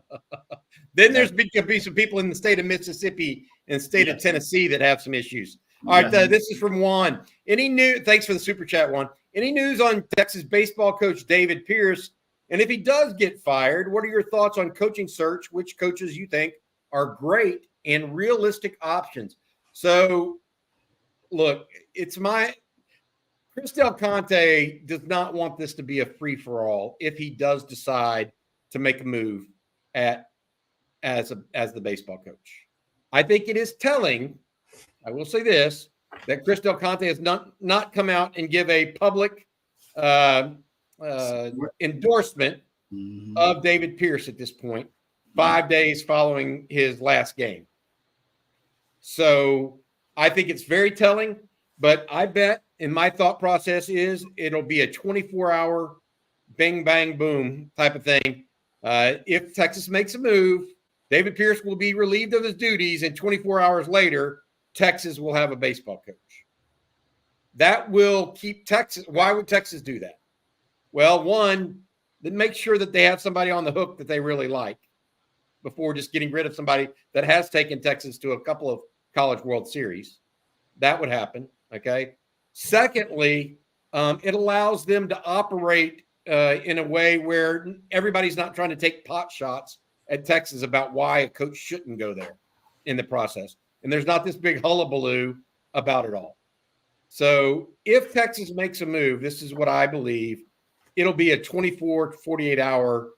there's going to be some people in the state of Mississippi and state of Tennessee that have some issues. All right, this is from Juan. Thanks for the super chat, Juan. Any news on Texas baseball coach David Pierce? And if he does get fired, what are your thoughts on coaching search? Which coaches you think are great and realistic options? So, look, Chris Del Conte does not want this to be a free-for-all if he does decide to make a move as the baseball coach. I think it is telling, I will say this, that Chris Del Conte has not come out and give a public endorsement of David Pierce at this point, 5 days following his last game. So I think it's very telling, but I bet, and my thought process is it'll be a 24-hour bang, bang, boom type of thing. If Texas makes a move, David Pierce will be relieved of his duties, and 24 hours later, Texas will have a baseball coach. That will keep Texas. Why would Texas do that? Well, one, then make sure that they have somebody on the hook that they really like before just getting rid of somebody that has taken Texas to a couple of College World Series. That would happen, okay? Secondly, it allows them to operate in a way where everybody's not trying to take pot shots at Texas about why a coach shouldn't go there in the process. And there's not this big hullabaloo about it all. So if Texas makes a move, this is what I believe, it'll be a 24 to 48 hour,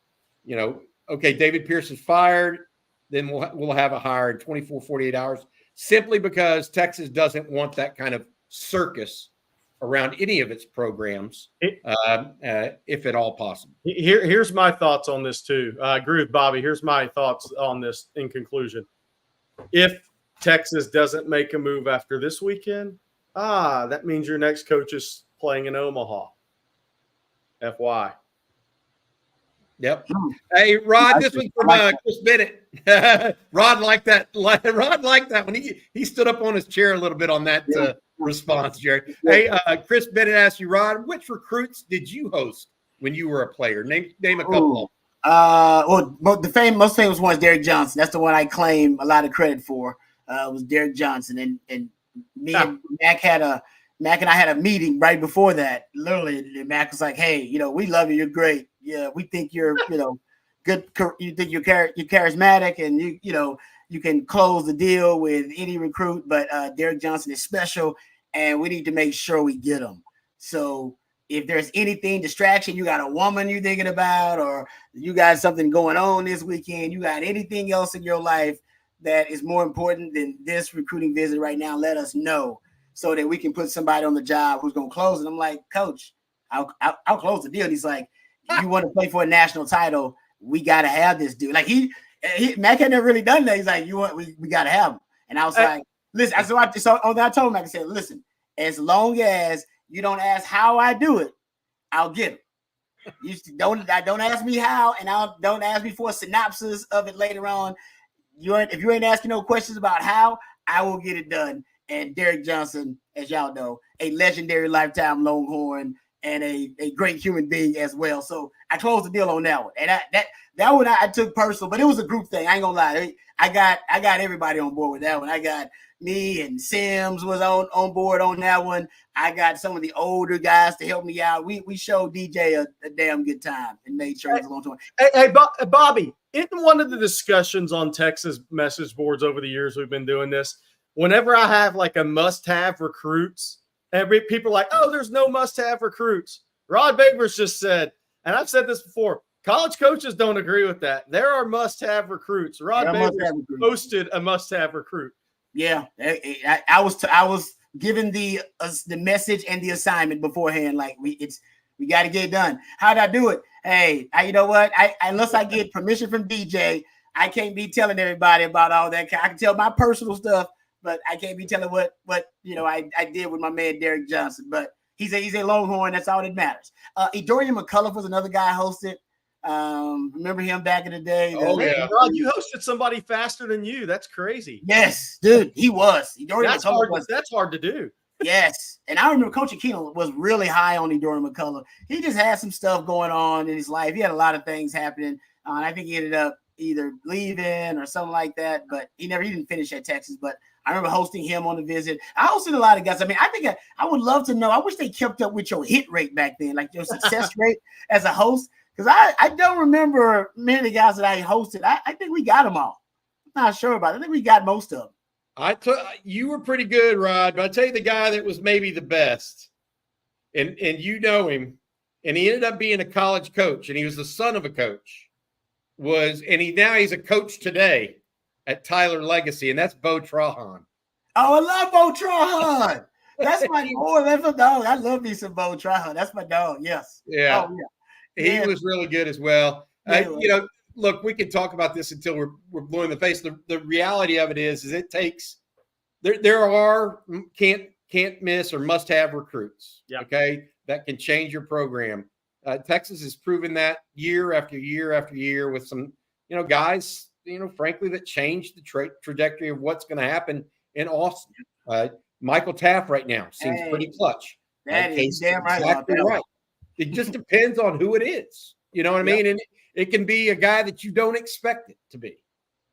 okay, David Pierce is fired, then we'll have a hire in 24, 48 hours, simply because Texas doesn't want that kind of circus around any of its programs, if at all possible. Here's my thoughts on this too. I agree with Bobby. Here's my thoughts on this in conclusion. If Texas doesn't make a move after this weekend, that means your next coach is playing in Omaha. FY. Yep. Hey, Rod, this was from Chris Bennett. Rod liked that. Rod liked that when he stood up on his chair a little bit on that response, Jerry. Hey, Chris Bennett asked you, Rod, which recruits did you host when you were a player? Name a couple. The most famous one is Derek Johnson. That's the one I claim a lot of credit for. Was Derek Johnson, and me and Mac and I had a meeting right before that. Literally, and Mac was like, "Hey, we love you. You're great. Yeah, we think you're, good. You think you're charismatic, and you can close the deal with any recruit. But Derek Johnson is special, and we need to make sure we get him. So if there's anything distraction, you got a woman you're thinking about, or you got something going on this weekend, you got anything else in your life that is more important than this recruiting visit right now, let us know, so that we can put somebody on the job who's going to close." And I'm like, "Coach, I'll close the deal." And he's like, "You want to play for a national title? We got to have this dude." Like Mac had never really done that. He's like, we got to have him. And I was like, "Listen." I told Mac, I said, "Listen, as long as you don't ask how I do it, I'll get him. You don't ask me how, and don't ask me for a synopsis of it later on. If you ain't asking no questions about how, I will get it done." And Derek Johnson, as y'all know, a legendary lifetime Longhorn and a great human being as well. So I closed the deal on that one. And that one I took personal, but it was a group thing. I ain't gonna lie. I got everybody on board with that one. I got me and Sims was on board on that one. I got some of the older guys to help me out. We showed DJ a damn good time and made sure it was a long time. Hey, Bobby, in one of the discussions on Texas message boards over the years we've been doing this, whenever I have like a must-have recruits, people are like, "Oh, there's no must-have recruits." Rod Babers just said, and I've said this before, college coaches don't agree with that. There are must-have recruits. Rod Babers posted a must-have recruit. Yeah, I was given the message and the assignment beforehand. Like we got to get it done. How'd I do it? Hey, you know what? Unless I get permission from DJ, I can't be telling everybody about all that. I can tell my personal stuff, but I can't be telling what I did with my man Derek Johnson. But he's a Longhorn. That's all that matters. Dorian McCullough was another guy I hosted. Remember him back in the day? Oh yeah, Rod, you hosted somebody faster than you. That's crazy. Yes, dude, he was. That's hard to do. Yes, and I remember Coach Aquino was really high on Dorian McCullough. He just had some stuff going on in his life. He had a lot of things happening, and I think he ended up either leaving or something like that. But he didn't finish at Texas. But I remember hosting him on the visit. I hosted a lot of guys. I mean, I think I would love to know. I wish they kept up with your hit rate back then, like your success rate as a host. Because I don't remember many of the guys that I hosted. I think we got them all. I'm not sure about it. I think we got most of them. You were pretty good, Rod, but I tell you the guy that was maybe the best, and you know him, and he ended up being a college coach, and he was the son of a coach, he's a coach today at Tyler Legacy, and that's Bo Trahan. Oh, I love Bo Trahan. That's my boy. That's my dog. I love me some Bo Trahan. That's my dog. Yes. Yeah. Oh, yeah. He was really good as well. Look, we can talk about this until we're blue in the face. The reality of it is it takes there are can't miss or must have recruits. Yeah. Okay, that can change your program. Texas has proven that year after year after year with some guys frankly that changed the trajectory of what's going to happen in Austin. Michael Taft right now seems pretty clutch. That is damn right. Exactly right. It just depends on who it is. You know what I mean? And it can be a guy that you don't expect it to be.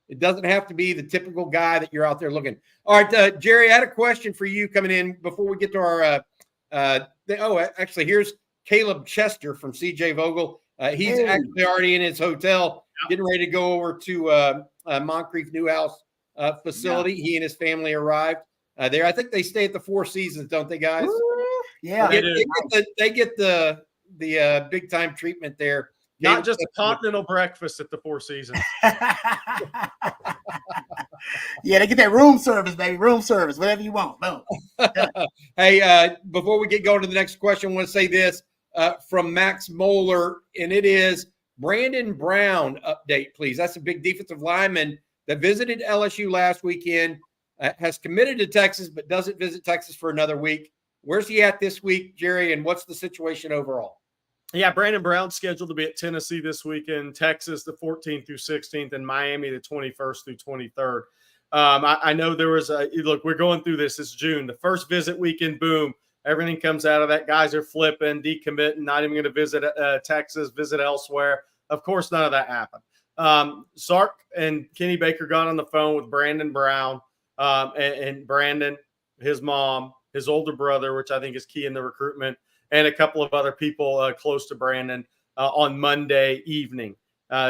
It doesn't have to be the typical guy that you're out there looking. All right, Jerry, I had a question for you coming in before we get to our actually, here's Caleb Chester from CJ Vogel. He's actually already in his hotel, getting ready to go over to Moncrief Newhouse facility. Yeah. He and his family arrived there. I think they stay at the Four Seasons, don't they, guys? Yeah, they get the big time treatment there. Not just a continental breakfast at the Four Seasons. Yeah, they get that room service, baby. Room service, whatever you want. Boom. Hey, before we get going to the next question, I want to say this from Max Moeller, and it is Brandon Brown update, please. That's a big defensive lineman that visited LSU last weekend, has committed to Texas, but doesn't visit Texas for another week. Where's he at this week, Jerry, and what's the situation overall? Yeah, Brandon Brown's scheduled to be at Tennessee this weekend, Texas the 14th through 16th, and Miami the 21st through 23rd. I know there was look, we're going through this. It's June. The first visit weekend, boom, everything comes out of that. Guys are flipping, decommitting, not even going to visit Texas, visit elsewhere. Of course, none of that happened. Sark and Kenny Baker got on the phone with Brandon Brown and Brandon, his mom, his older brother, which I think is key in the recruitment, and a couple of other people close to Brandon on Monday evening.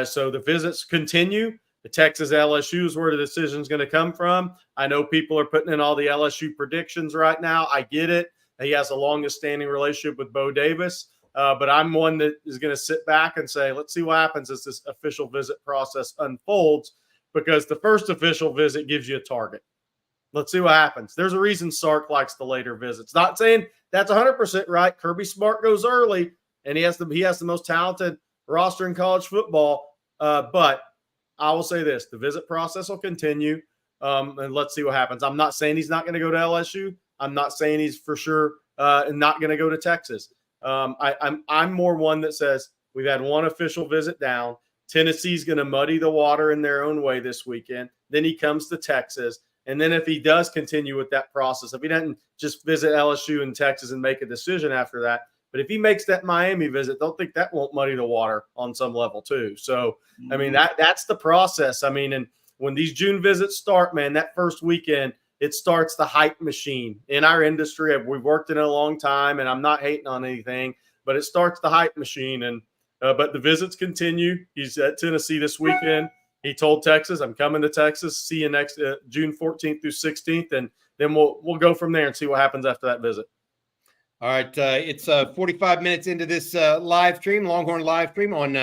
So the visits continue. The Texas LSU is where the decision is going to come from. I know people are putting in all the LSU predictions right now. I get it. He has the longest standing relationship with Bo Davis. But I'm one that is going to sit back and say, let's see what happens as this official visit process unfolds, because the first official visit gives you a target. Let's see what happens. There's a reason Sark likes the later visits. Not saying that's 100% right. Kirby Smart goes early, and he has the most talented roster in college football. But I will say this: the visit process will continue, and let's see what happens. I'm not saying he's not going to go to LSU. I'm not saying he's for sure not going to go to Texas. I'm more one that says we've had one official visit down. Tennessee's going to muddy the water in their own way this weekend. Then he comes to Texas. And then if he does continue with that process, if he doesn't just visit LSU and Texas and make a decision after that, but if he makes that Miami visit, don't think that won't muddy the water on some level too. So, I mean, that's the process. I mean, and when these June visits start, man, that first weekend, it starts the hype machine in our industry. We've worked in it a long time, and I'm not hating on anything, but it starts the hype machine. And but the visits continue. He's at Tennessee this weekend. He told Texas, I'm coming to Texas. See you next June 14th through 16th, and then we'll go from there and see what happens after that visit. All right, it's 45 minutes into this live stream, Longhorn live stream on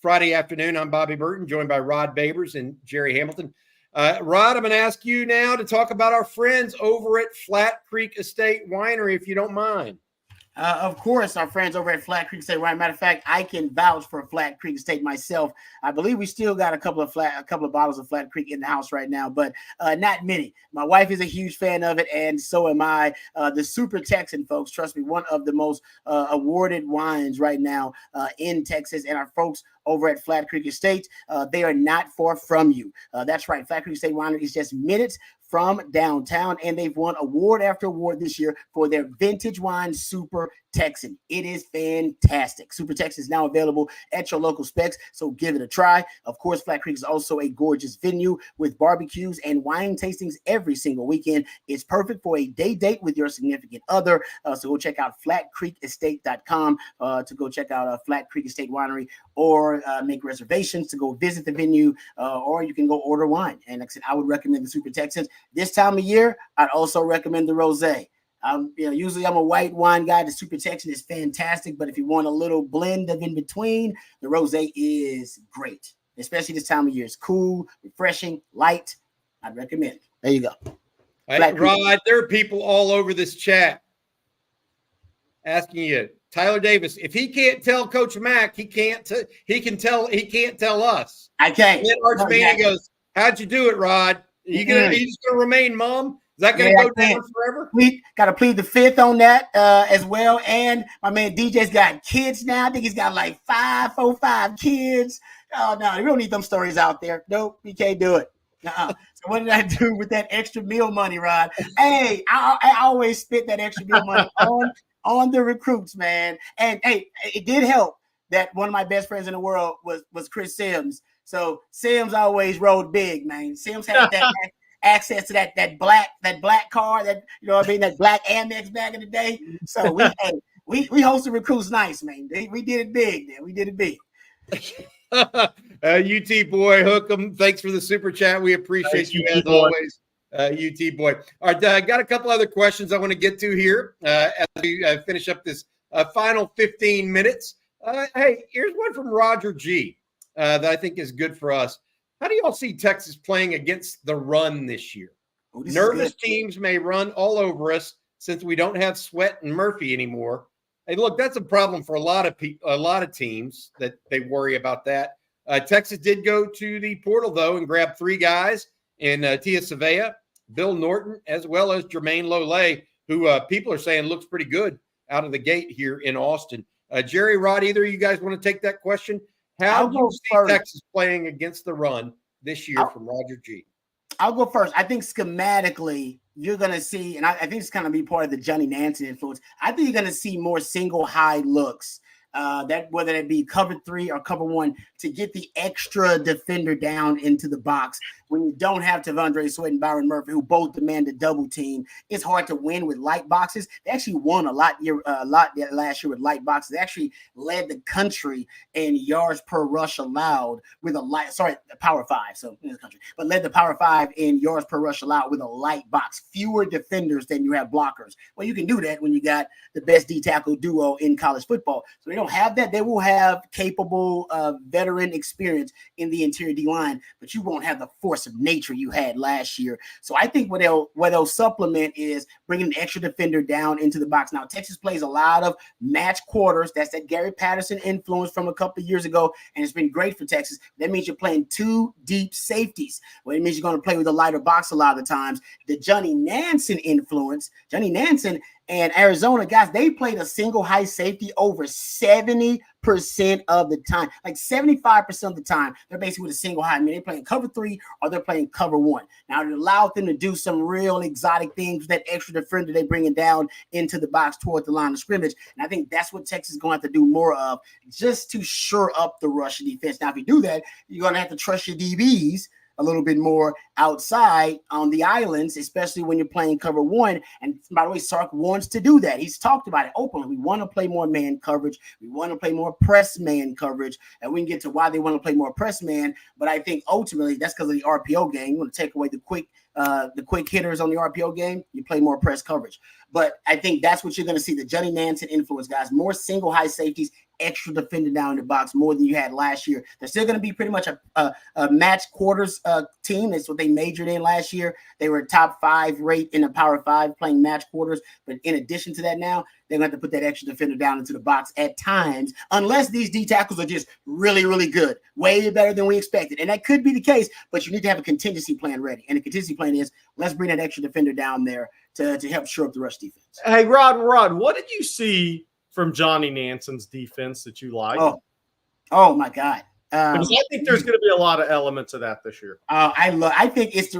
Friday afternoon. I'm Bobby Burton, joined by Rod Babers and Jerry Hamilton. Rod, I'm going to ask you now to talk about our friends over at Flat Creek Estate Winery, if you don't mind. Of course, our friends over at Flat Creek Estate Winery. Matter of fact, I can vouch for Flat Creek Estate myself. I believe we still got a couple of bottles of Flat Creek in the house right now, but not many. My wife is a huge fan of it, and so am I. The Super Texan folks, trust me, one of the most awarded wines right now in Texas, and our folks over at Flat Creek Estate, they are not far from you. That's right. Flat Creek Estate Winery is just minutes from downtown, and they've won award after award this year for their vintage wine, Super Texan. It is fantastic. Super Texan is now available at your local specs, so give it a try. Of course, Flat Creek is also a gorgeous venue with barbecues and wine tastings every single weekend. It's perfect for a day date with your significant other. So go check out flatcreekestate.com to go check out Flat Creek Estate Winery, or make reservations to go visit the venue, or you can go order wine. And like I said, I would recommend the Super Texans. This time of year, I'd also recommend the Rosé. Usually I'm a white wine guy. The Super Texan is fantastic, but if you want a little blend of in between, the Rosé is great, especially this time of year. It's cool, refreshing, light. I'd recommend it. There you go. Hey, Rod, there are people all over this chat asking you, Tyler Davis, if he can't tell Coach Mack, he can't tell us. I can't. And then Arch Manning goes, how'd you do it, Rod? Are you just gonna remain mom? Is that gonna go down forever? We gotta plead the fifth on that as well. And my man DJ's got kids now. I think he's got like 5 kids. Oh no, we don't need them stories out there. Nope, we can't do it. So what did I do with that extra meal money, Rod? Hey, I always spent that extra meal money on the recruits, man. And hey, it did help that one of my best friends in the world was Chris Sims. So Sims always rode big, man. Sims had that access to that black car, that that black Amex back in the day. So we hosted recruits nice, man. We did it big, man. We did it big. UT boy, Hookem, thanks for the super chat. We appreciate you as always. UT boy. All right, I got a couple other questions I want to get to here as we finish up this final 15 minutes. Hey, here's one from Roger G that I think is good for us. How do y'all see Texas playing against the run this year? Nervous teams may run all over us since we don't have Sweat and Murphy anymore. Hey, look, that's a problem for a lot of teams that they worry about that. Texas did go to the portal, though, and grab 3 guys in Tia Savea, Bill Norton, as well as Jermaine Lole, who people are saying looks pretty good out of the gate here in Austin. Jerry, Rod, either of you guys want to take that question? How do you see Texas playing against the run this year from Roger G? I'll go first. I think schematically you're going to see, and I think it's going to be part of the Johnny Nansen influence. I think you're going to see more single high looks, that whether it be cover 3 or cover 1, to get the extra defender down into the box. When you don't have Tavondre Sweat and Byron Murphy, who both demand a double team, it's hard to win with light boxes. They actually won a lot last year with light boxes. They actually led the country in yards per rush allowed with the Power 5. So in the country, but led the Power 5 in yards per rush allowed with a light box. Fewer defenders than you have blockers. Well, you can do that when you got the best D tackle duo in college football. So they don't have that. They will have capable veteran experience in the interior D line, but you won't have the force of nature you had last year. So I think what they'll supplement is bringing an extra defender down into the box. Now, Texas plays a lot of match quarters. That's that Gary Patterson influence from a couple of years ago, and it's been great for Texas. That means you're playing 2 deep safeties. Well, it means you're going to play with a lighter box a lot of the times. The Johnny Nansen influence, Johnny Nansen and Arizona, guys, they played a single high safety over 70% of the time. Like 75% of the time, they're basically with a single high. I mean, they're playing cover 3 or they're playing cover 1. Now, it allowed them to do some real exotic things with that extra defender they bring it down into the box toward the line of scrimmage. And I think that's what Texas is going to have to do more of, just to shore up the rushing defense. Now, if you do that, you're going to have to trust your DBs a little bit more outside on the islands, especially when you're playing cover 1. And by the way, Sark wants to do that. He's talked about it openly. We want to play more man coverage. We want to play more press man coverage. And we can get to why they want to play more press man. But I think ultimately that's because of the RPO game. You want to take away the quick hitters on the RPO game, you play more press coverage. But I think that's what you're going to see, the Johnny Nansen influence, guys. More single high safeties, extra defender down in the box more than you had last year. They're still going to be pretty much a match quarters team. That's what they majored in last year. They were top 5 rate in the Power 5 playing match quarters. But in addition to that now, they're going to have to put that extra defender down into the box at times, unless these D tackles are just really, really good, way better than we expected. And that could be the case, but you need to have a contingency plan ready. And the contingency plan is, let's bring that extra defender down there to help shore up the rush defense. Hey, Rod, what did you see from Johnny Nansen's defense that you like? Oh my God. Because I think there's going to be a lot of elements of that this year. I think it's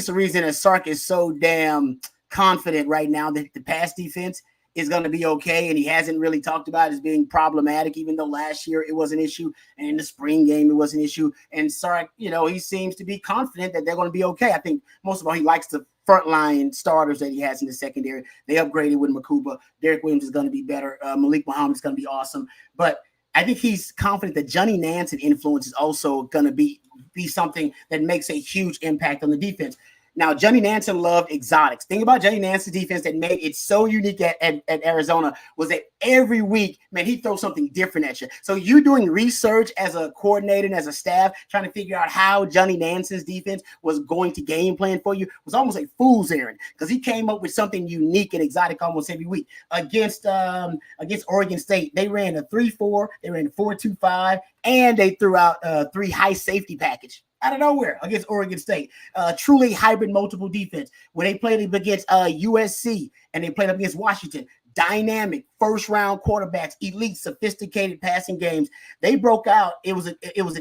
the reason that Sark is so damn confident right now that the pass defense is going to be okay, and he hasn't really talked about it as being problematic, even though last year it was an issue, and in the spring game it was an issue. And Sark, he seems to be confident that they're going to be okay. I think most of all, he likes the frontline starters that he has in the secondary. They upgraded with Makuba. Derek Williams is going to be better. Malik Muhammad is going to be awesome. But I think he's confident that Johnny Nansen influence is also going to be something that makes a huge impact on the defense. Now, Johnny Nansen loved exotics. Thing about Johnny Nansen's defense that made it so unique at Arizona was that every week, man, he throws something different at you. So you doing research as a coordinator and as a staff, trying to figure out how Johnny Nansen's defense was going to game plan for you was almost a fool's errand, because he came up with something unique and exotic almost every week. Against Oregon State, they ran a 3-4, they ran a 4-2-5, and they threw out 3 high safety package out of nowhere against Oregon State. Truly hybrid multiple defense. When they played against USC and they played up against Washington, dynamic first-round quarterbacks, elite, sophisticated passing games. They broke out. It was an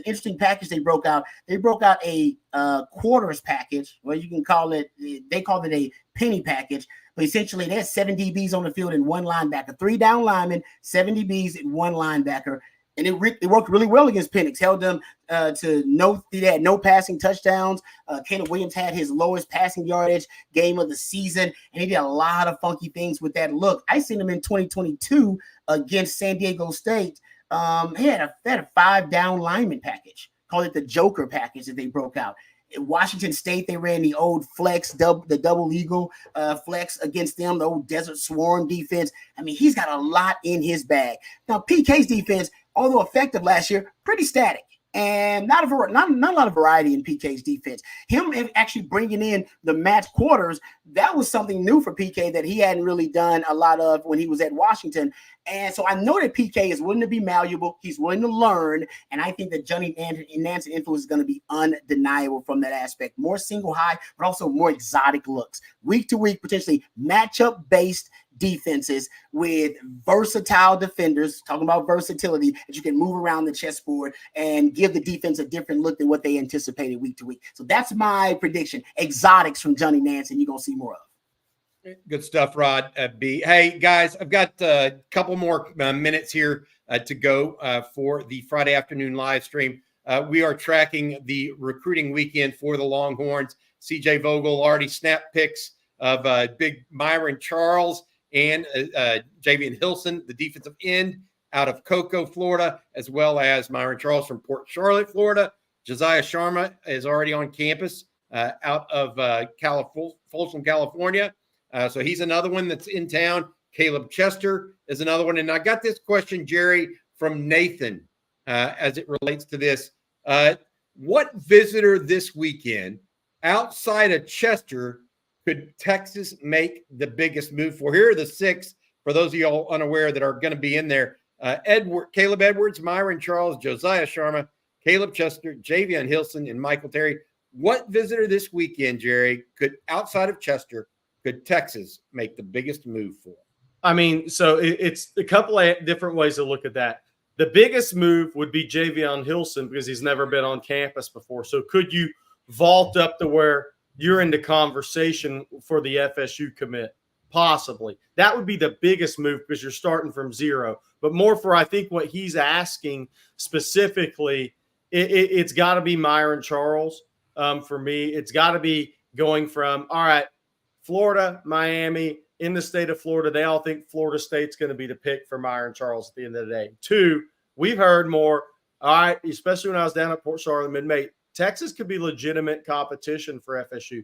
interesting package they broke out. They broke out a quarters package, well, you can call it, they called it a penny package, but essentially they had 7 DBs on the field and 1 linebacker, 3 down linemen, 7 DBs and 1 linebacker. And it worked really well against Penix, held them they had no passing touchdowns. Caleb Williams had his lowest passing yardage game of the season, and he did a lot of funky things with that look. I seen him in 2022 against San Diego State. He had a 5 down lineman package, called it the Joker package that they broke out. In Washington State, they ran the old flex, the double eagle flex against them, the old Desert Swarm defense. I mean, he's got a lot in his bag. Now, PK's defense, although effective last year, pretty static. And not a lot of variety in PK's defense. Him actually bringing in the match quarters, that was something new for PK that he hadn't really done a lot of when he was at Washington. And so I know that PK is willing to be malleable. He's willing to learn. And I think that Johnny Nansen influence is going to be undeniable from that aspect. More single high, but also more exotic looks. Week to week, potentially matchup-based defenses with versatile defenders, talking about versatility, that you can move around the chessboard and give the defense a different look than what they anticipated week to week. So that's my prediction. Exotics from Johnny Nansen, you're going to see more of. Good stuff, Rod B. Hey, guys, I've got a couple more minutes here to go for the Friday afternoon live stream. We are tracking the recruiting weekend for the Longhorns. CJ Vogel already snapped pics of big Myron Charles and Javian Hilson, the defensive end out of Cocoa, Florida, as well as Myron Charles from Port Charlotte, Florida. Josiah Sharma is already on campus out of Folsom, California. So he's another one that's in town. Caleb Chester is another one. And I got this question, Jerry, from Nathan as it relates to this. What visitor this weekend outside of Chester could Texas make the biggest move for? Here are the 6, for those of y'all unaware, that are going to be in there. Caleb Edwards, Myron Charles, Josiah Sharma, Caleb Chester, Javian Hilson, and Michael Terry. What visitor this weekend, Jerry, outside of Chester, could Texas make the biggest move for? I mean, so it's a couple of different ways to look at that. The biggest move would be Javian Hilson, because he's never been on campus before. So could you vault up to where you're in the conversation for the FSU commit? Possibly. That would be the biggest move, because you're starting from zero. But more for, I think, what he's asking specifically, it's got to be Myron Charles for me. It's got to be going from, all right, Florida, Miami, in the state of Florida, they all think Florida State's going to be the pick for Myron Charles at the end of the day. 2, we've heard more, all right, especially when I was down at Port Charlotte mid-May, Texas could be legitimate competition for FSU.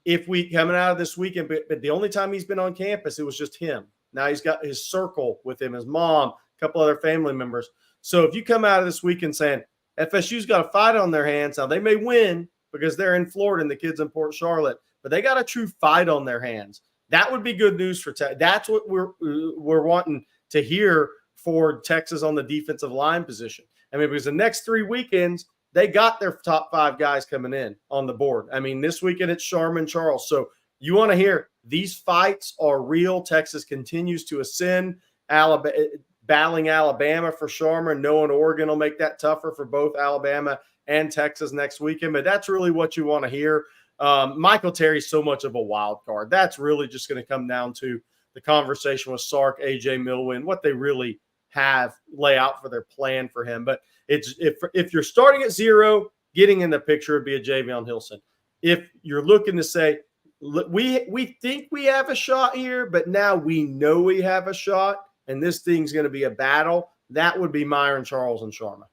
If we coming out of this weekend, but the only time he's been on campus, it was just him. Now he's got his circle with him, his mom, couple other family members. So if you come out of this weekend saying FSU's got a fight on their hands, now they may win because they're in Florida and the kids in Port Charlotte, but they got a true fight on their hands. That would be good news for Texas. That's what we're wanting to hear for Texas on the defensive line position. I mean, because the next 3 weekends, they got their top 5 guys coming in on the board. I mean, this weekend it's Sharman Charles. So you want to hear these fights are real. Texas continues to ascend. Battling Alabama for Sharman, knowing Oregon will make that tougher for both Alabama and Texas next weekend. But that's really what you want to hear. Michael Terry's so much of a wild card. That's really just going to come down to the conversation with Sark, AJ Milwin, what they really have lay out for their plan for him. But it's if you're starting at 0, getting in the picture would be a Javion Hilson. If you're looking to say, we think we have a shot here, but now we know we have a shot, and this thing's going to be a battle, that would be Myron Charles and Sharma.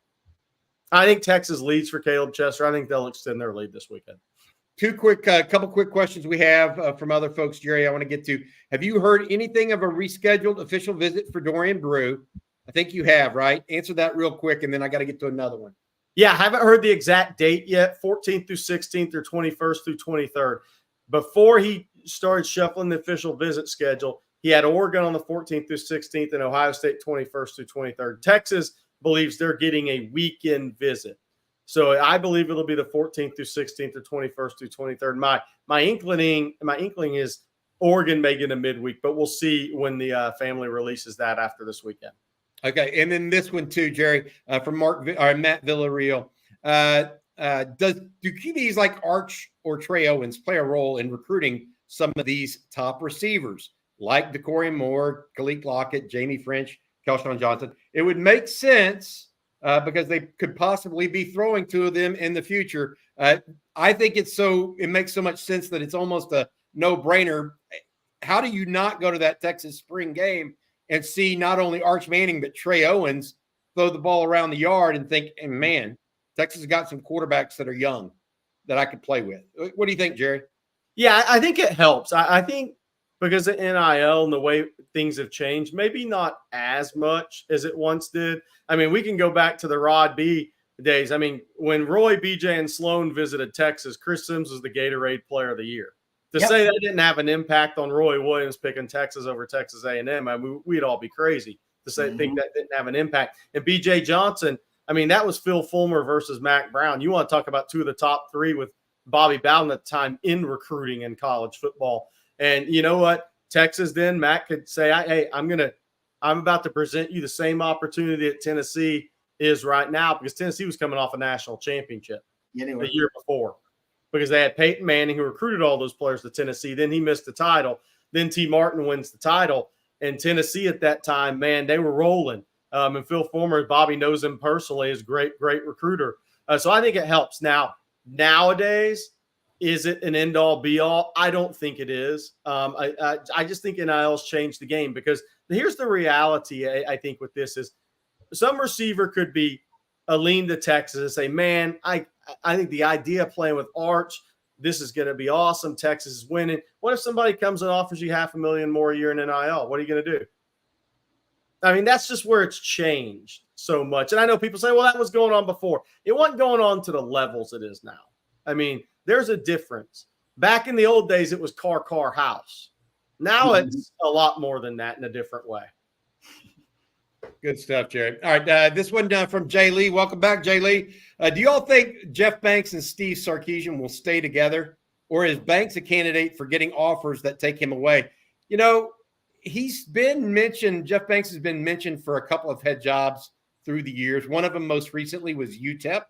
I think Texas leads for Caleb Chester. I think they'll extend their lead this weekend. Couple quick questions we have from other folks, Jerry, I want to get to. Have you heard anything of a rescheduled official visit for Dorian Brew? I think you have, right? Answer that real quick, and then I got to get to another one. Yeah, I haven't heard the exact date yet, 14th through 16th or 21st through 23rd. Before he started shuffling the official visit schedule, he had Oregon on the 14th through 16th and Ohio State 21st through 23rd. Texas believes they're getting a weekend visit. So I believe it'll be the 14th through 16th or 21st through 23rd. My inkling is Oregon may get a midweek, but we'll see when the family releases that after this weekend. Okay, and then this one too, Jerry, from Matt Villarreal. Do QBs like Arch or Trey Owens play a role in recruiting some of these top receivers like DeCorian Moore, Khalil Lockett, Jamie French, Kelshawn Johnson? It would make sense because they could possibly be throwing 2 of them in the future. I think it makes so much sense that it's almost a no-brainer. How do you not go to that Texas spring game and see not only Arch Manning but Trey Owens throw the ball around the yard and think, hey, man, Texas has got some quarterbacks that are young that I could play with? What do you think, Jerry? Yeah, I think it helps. I think because of NIL and the way things have changed, maybe not as much as it once did. I mean, we can go back to the Rod B days. I mean, when Roy, BJ, and Sloan visited Texas, Chris Sims was the Gatorade Player of the Year. To say that didn't have an impact on Roy Williams picking Texas over Texas A&M, I mean, we'd all be crazy to say think that didn't have an impact. And BJ Johnson, I mean, that was Phil Fulmer versus Mac Brown. You want to talk about 2 of the top 3 with Bobby Bowden at the time in recruiting in college football. And you know what? Texas then, Mac could say, hey, I'm about to present you the same opportunity that Tennessee is right now, because Tennessee was coming off a national championship the year before, because they had Peyton Manning, who recruited all those players to Tennessee. Then he missed the title. Then T. Martin wins the title. And Tennessee at that time, man, they were rolling. And Phil Fulmer, Bobby knows him personally, is a great recruiter. So I think it helps. Nowadays, is it an end-all, be-all? I don't think it is. I just think NIL's changed the game, because here's the reality, I think, with this is some receiver could be a lean to Texas and say, man, I think the idea of playing with Arch, this is going to be awesome. Texas is winning. What if somebody comes and offers you $500,000 more a year in NIL? What are you going to do? I mean, that's just where it's changed so much. And I know people say, well, that was going on before. It wasn't going on to the levels it is now. I mean, there's a difference. Back in the old days, it was car, house. Now it's a lot more than that in a different way. Good stuff, Jerry. All right, this one from Jay Lee. Welcome back, Jay Lee. Do y'all think Jeff Banks and Steve Sarkisian will stay together, or is Banks a candidate for getting offers that take him away? You know, he's been mentioned. Jeff Banks has been mentioned for a couple of head jobs through the years. One of them most recently was UTEP,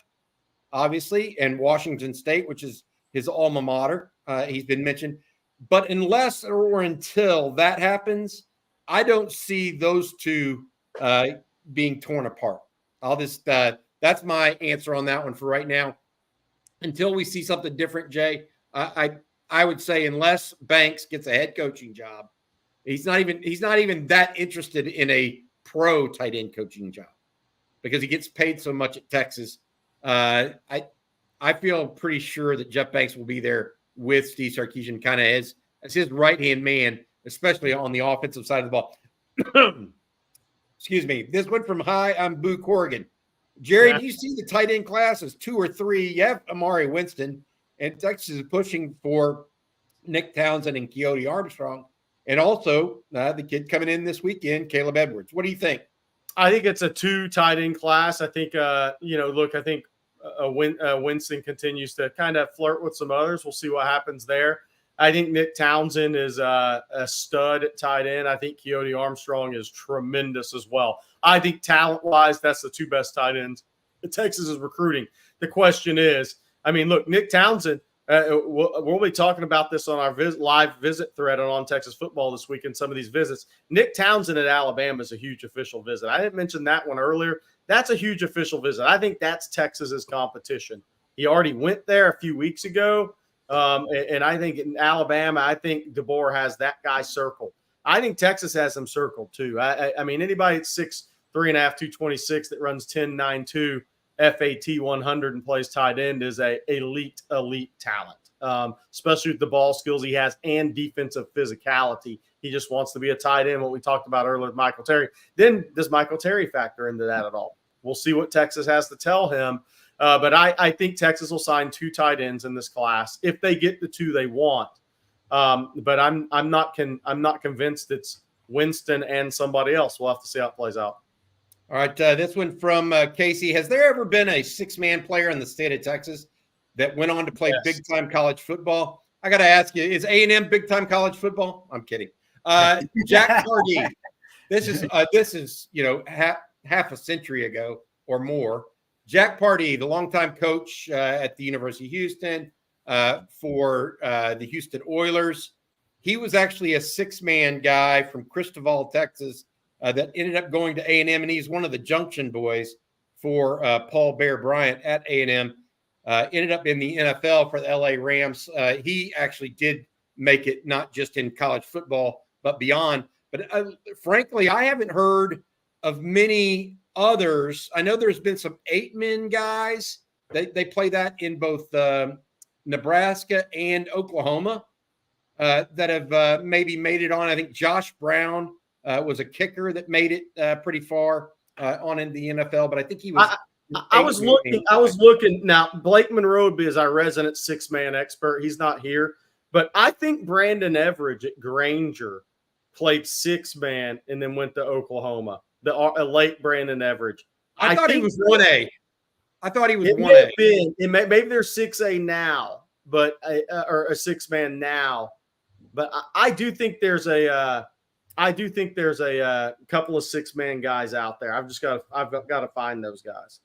obviously, and Washington State, which is his alma mater. He's been mentioned. But unless or until that happens, I don't see those two being torn apart. I'll just that's my answer on that one for right now. Until we see something different, Jay, I would say unless Banks gets a head coaching job, he's not even that interested in a pro tight end coaching job because he gets paid so much at Texas. I feel pretty sure that Jeff Banks will be there with Steve Sarkisian kind of as his right-hand man, especially on the offensive side of the ball. Excuse me. This one from Hi, I'm Boo Corrigan. Jerry, Yeah. do you see the tight end class as 2 or 3? You have Amari Winston, and Texas is pushing for Nick Townsend and Keone Armstrong, and also the kid coming in this weekend, Caleb Edwards. What do you think? I think it's a 2 tight end class. I think, look, I think Winston continues to kind of flirt with some others. We'll see what happens there. I think Nick Townsend is a stud at tight end. I think Keone Armstrong is tremendous as well. I think talent-wise, that's the 2 best tight ends that Texas is recruiting. The question is, I mean, look, Nick Townsend, we'll be talking about this on our live visit thread on Texas football this week and some of these visits. Nick Townsend at Alabama is a huge official visit. I didn't mention that one earlier. That's a huge official visit. I think that's Texas's competition. He already went there a few weeks ago. And I think in Alabama, I think DeBoer has that guy circled. I think Texas has him circled too. I mean, anybody at 6'3.5", 226 that runs 10.92 FAT 100 and plays tight end is a elite talent, especially with the ball skills he has and defensive physicality. He just wants to be a tight end, what we talked about earlier with Michael Terry. Then does Michael Terry factor into that at all? We'll see what Texas has to tell him. But I think Texas will sign 2 tight ends in this class if they get the 2 they want. But I'm not convinced it's Winston and somebody else. We'll have to see how it plays out. All right, this one from Casey. Has there ever been a 6-man player in the state of Texas that went on to play big-time college football? I got to ask you, is A&M big-time college football? I'm kidding. Jack Pardee. This is half a century ago or more. Jack Pardee, the longtime coach at the University of Houston for the Houston Oilers. He was actually a 6-man guy from Cristobal, Texas, that ended up going to A&M, and he's one of the junction boys for Paul Bear Bryant at A&M. Ended up in the NFL for the LA Rams. He actually did make it not just in college football, but beyond. But frankly, I haven't heard of many others. I know there's been some 8-man guys. They play that in both Nebraska and Oklahoma that have maybe made it on. I think Josh Brown was a kicker that made it pretty far on in the NFL, but I think he was. I was looking. Now, Blake Monroe is our resident 6-man expert. He's not here, but I think Brandon Everidge at Granger played 6-man and then went to Oklahoma. The late Brandon Everidge. I thought he was 1A. I thought he was 1A. Maybe they're 6A now, but or a 6-man now. But I do think there's a couple of 6-man guys out there. I've got to find those guys.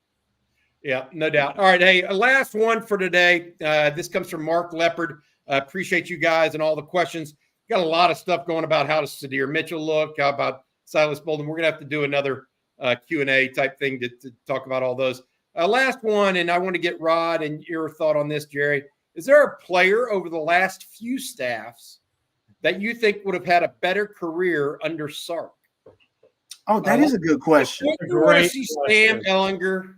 Yeah, no doubt. All right, hey, a last one for today. This comes from Mark Leopard. Appreciate you guys and all the questions. Got a lot of stuff going about how does Sadir Mitchell look? How about Silas Bolden? We're going to have to do another Q&A type thing to talk about all those. Last one, and I want to get Rod and your thought on this, Jerry. Is there a player over the last few staffs that you think would have had a better career under Sark? Oh, that is a good question. You want to see Sam Ehlinger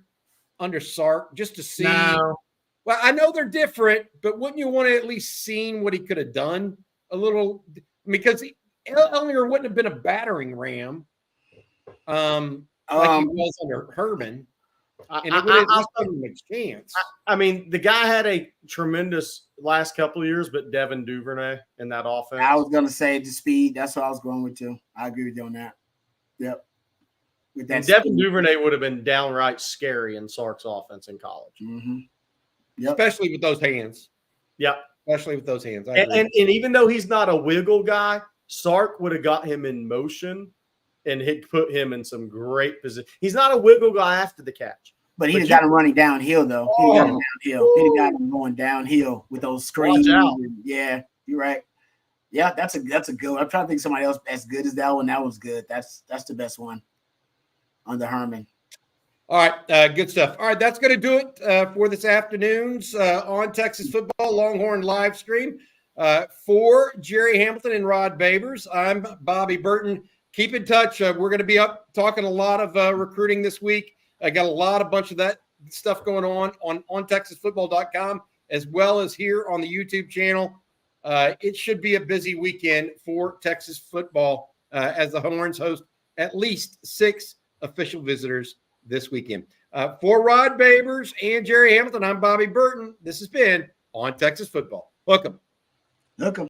under Sark just to see? No. Well, I know they're different, but wouldn't you want to at least seen what he could have done a little? Because Ehlinger wouldn't have been a battering ram like he was under Herman. And it would have given him a chance. I mean, the guy had a tremendous last couple of years, but Devin Duvernay in that offense. I was going to say the speed. That's what I was going with too. I agree with you on that. Yep. With that, Devin Duvernay would have been downright scary in Sark's offense in college. Mm-hmm. Yep. Especially with those hands. Yeah. Especially with those hands. And even though he's not a wiggle guy, Sark would have got him in motion and he'd put him in some great position. He's not a wiggle guy after the catch. But he'd have got him running downhill, though. He'd have got him downhill. He'd have got him going downhill with those screens. Yeah, you're right. Yeah, that's a good one. I'm trying to think of somebody else as good as that one. That was good. That's the best one under Herman. All right, good stuff. All right, that's going to do it for this afternoon's on Texas Football Longhorn Livestream. For Jerry Hamilton and Rod Babers, I'm Bobby Burton. Keep in touch. We're going to be up talking a lot of recruiting this week. I got a bunch of that stuff going on TexasFootball.com as well as here on the YouTube channel. It should be a busy weekend for Texas football as the Horns host at least 6 official visitors this weekend. For Rod Babers and Jerry Hamilton, I'm Bobby Burton. This has been On Texas Football. Welcome. Welcome.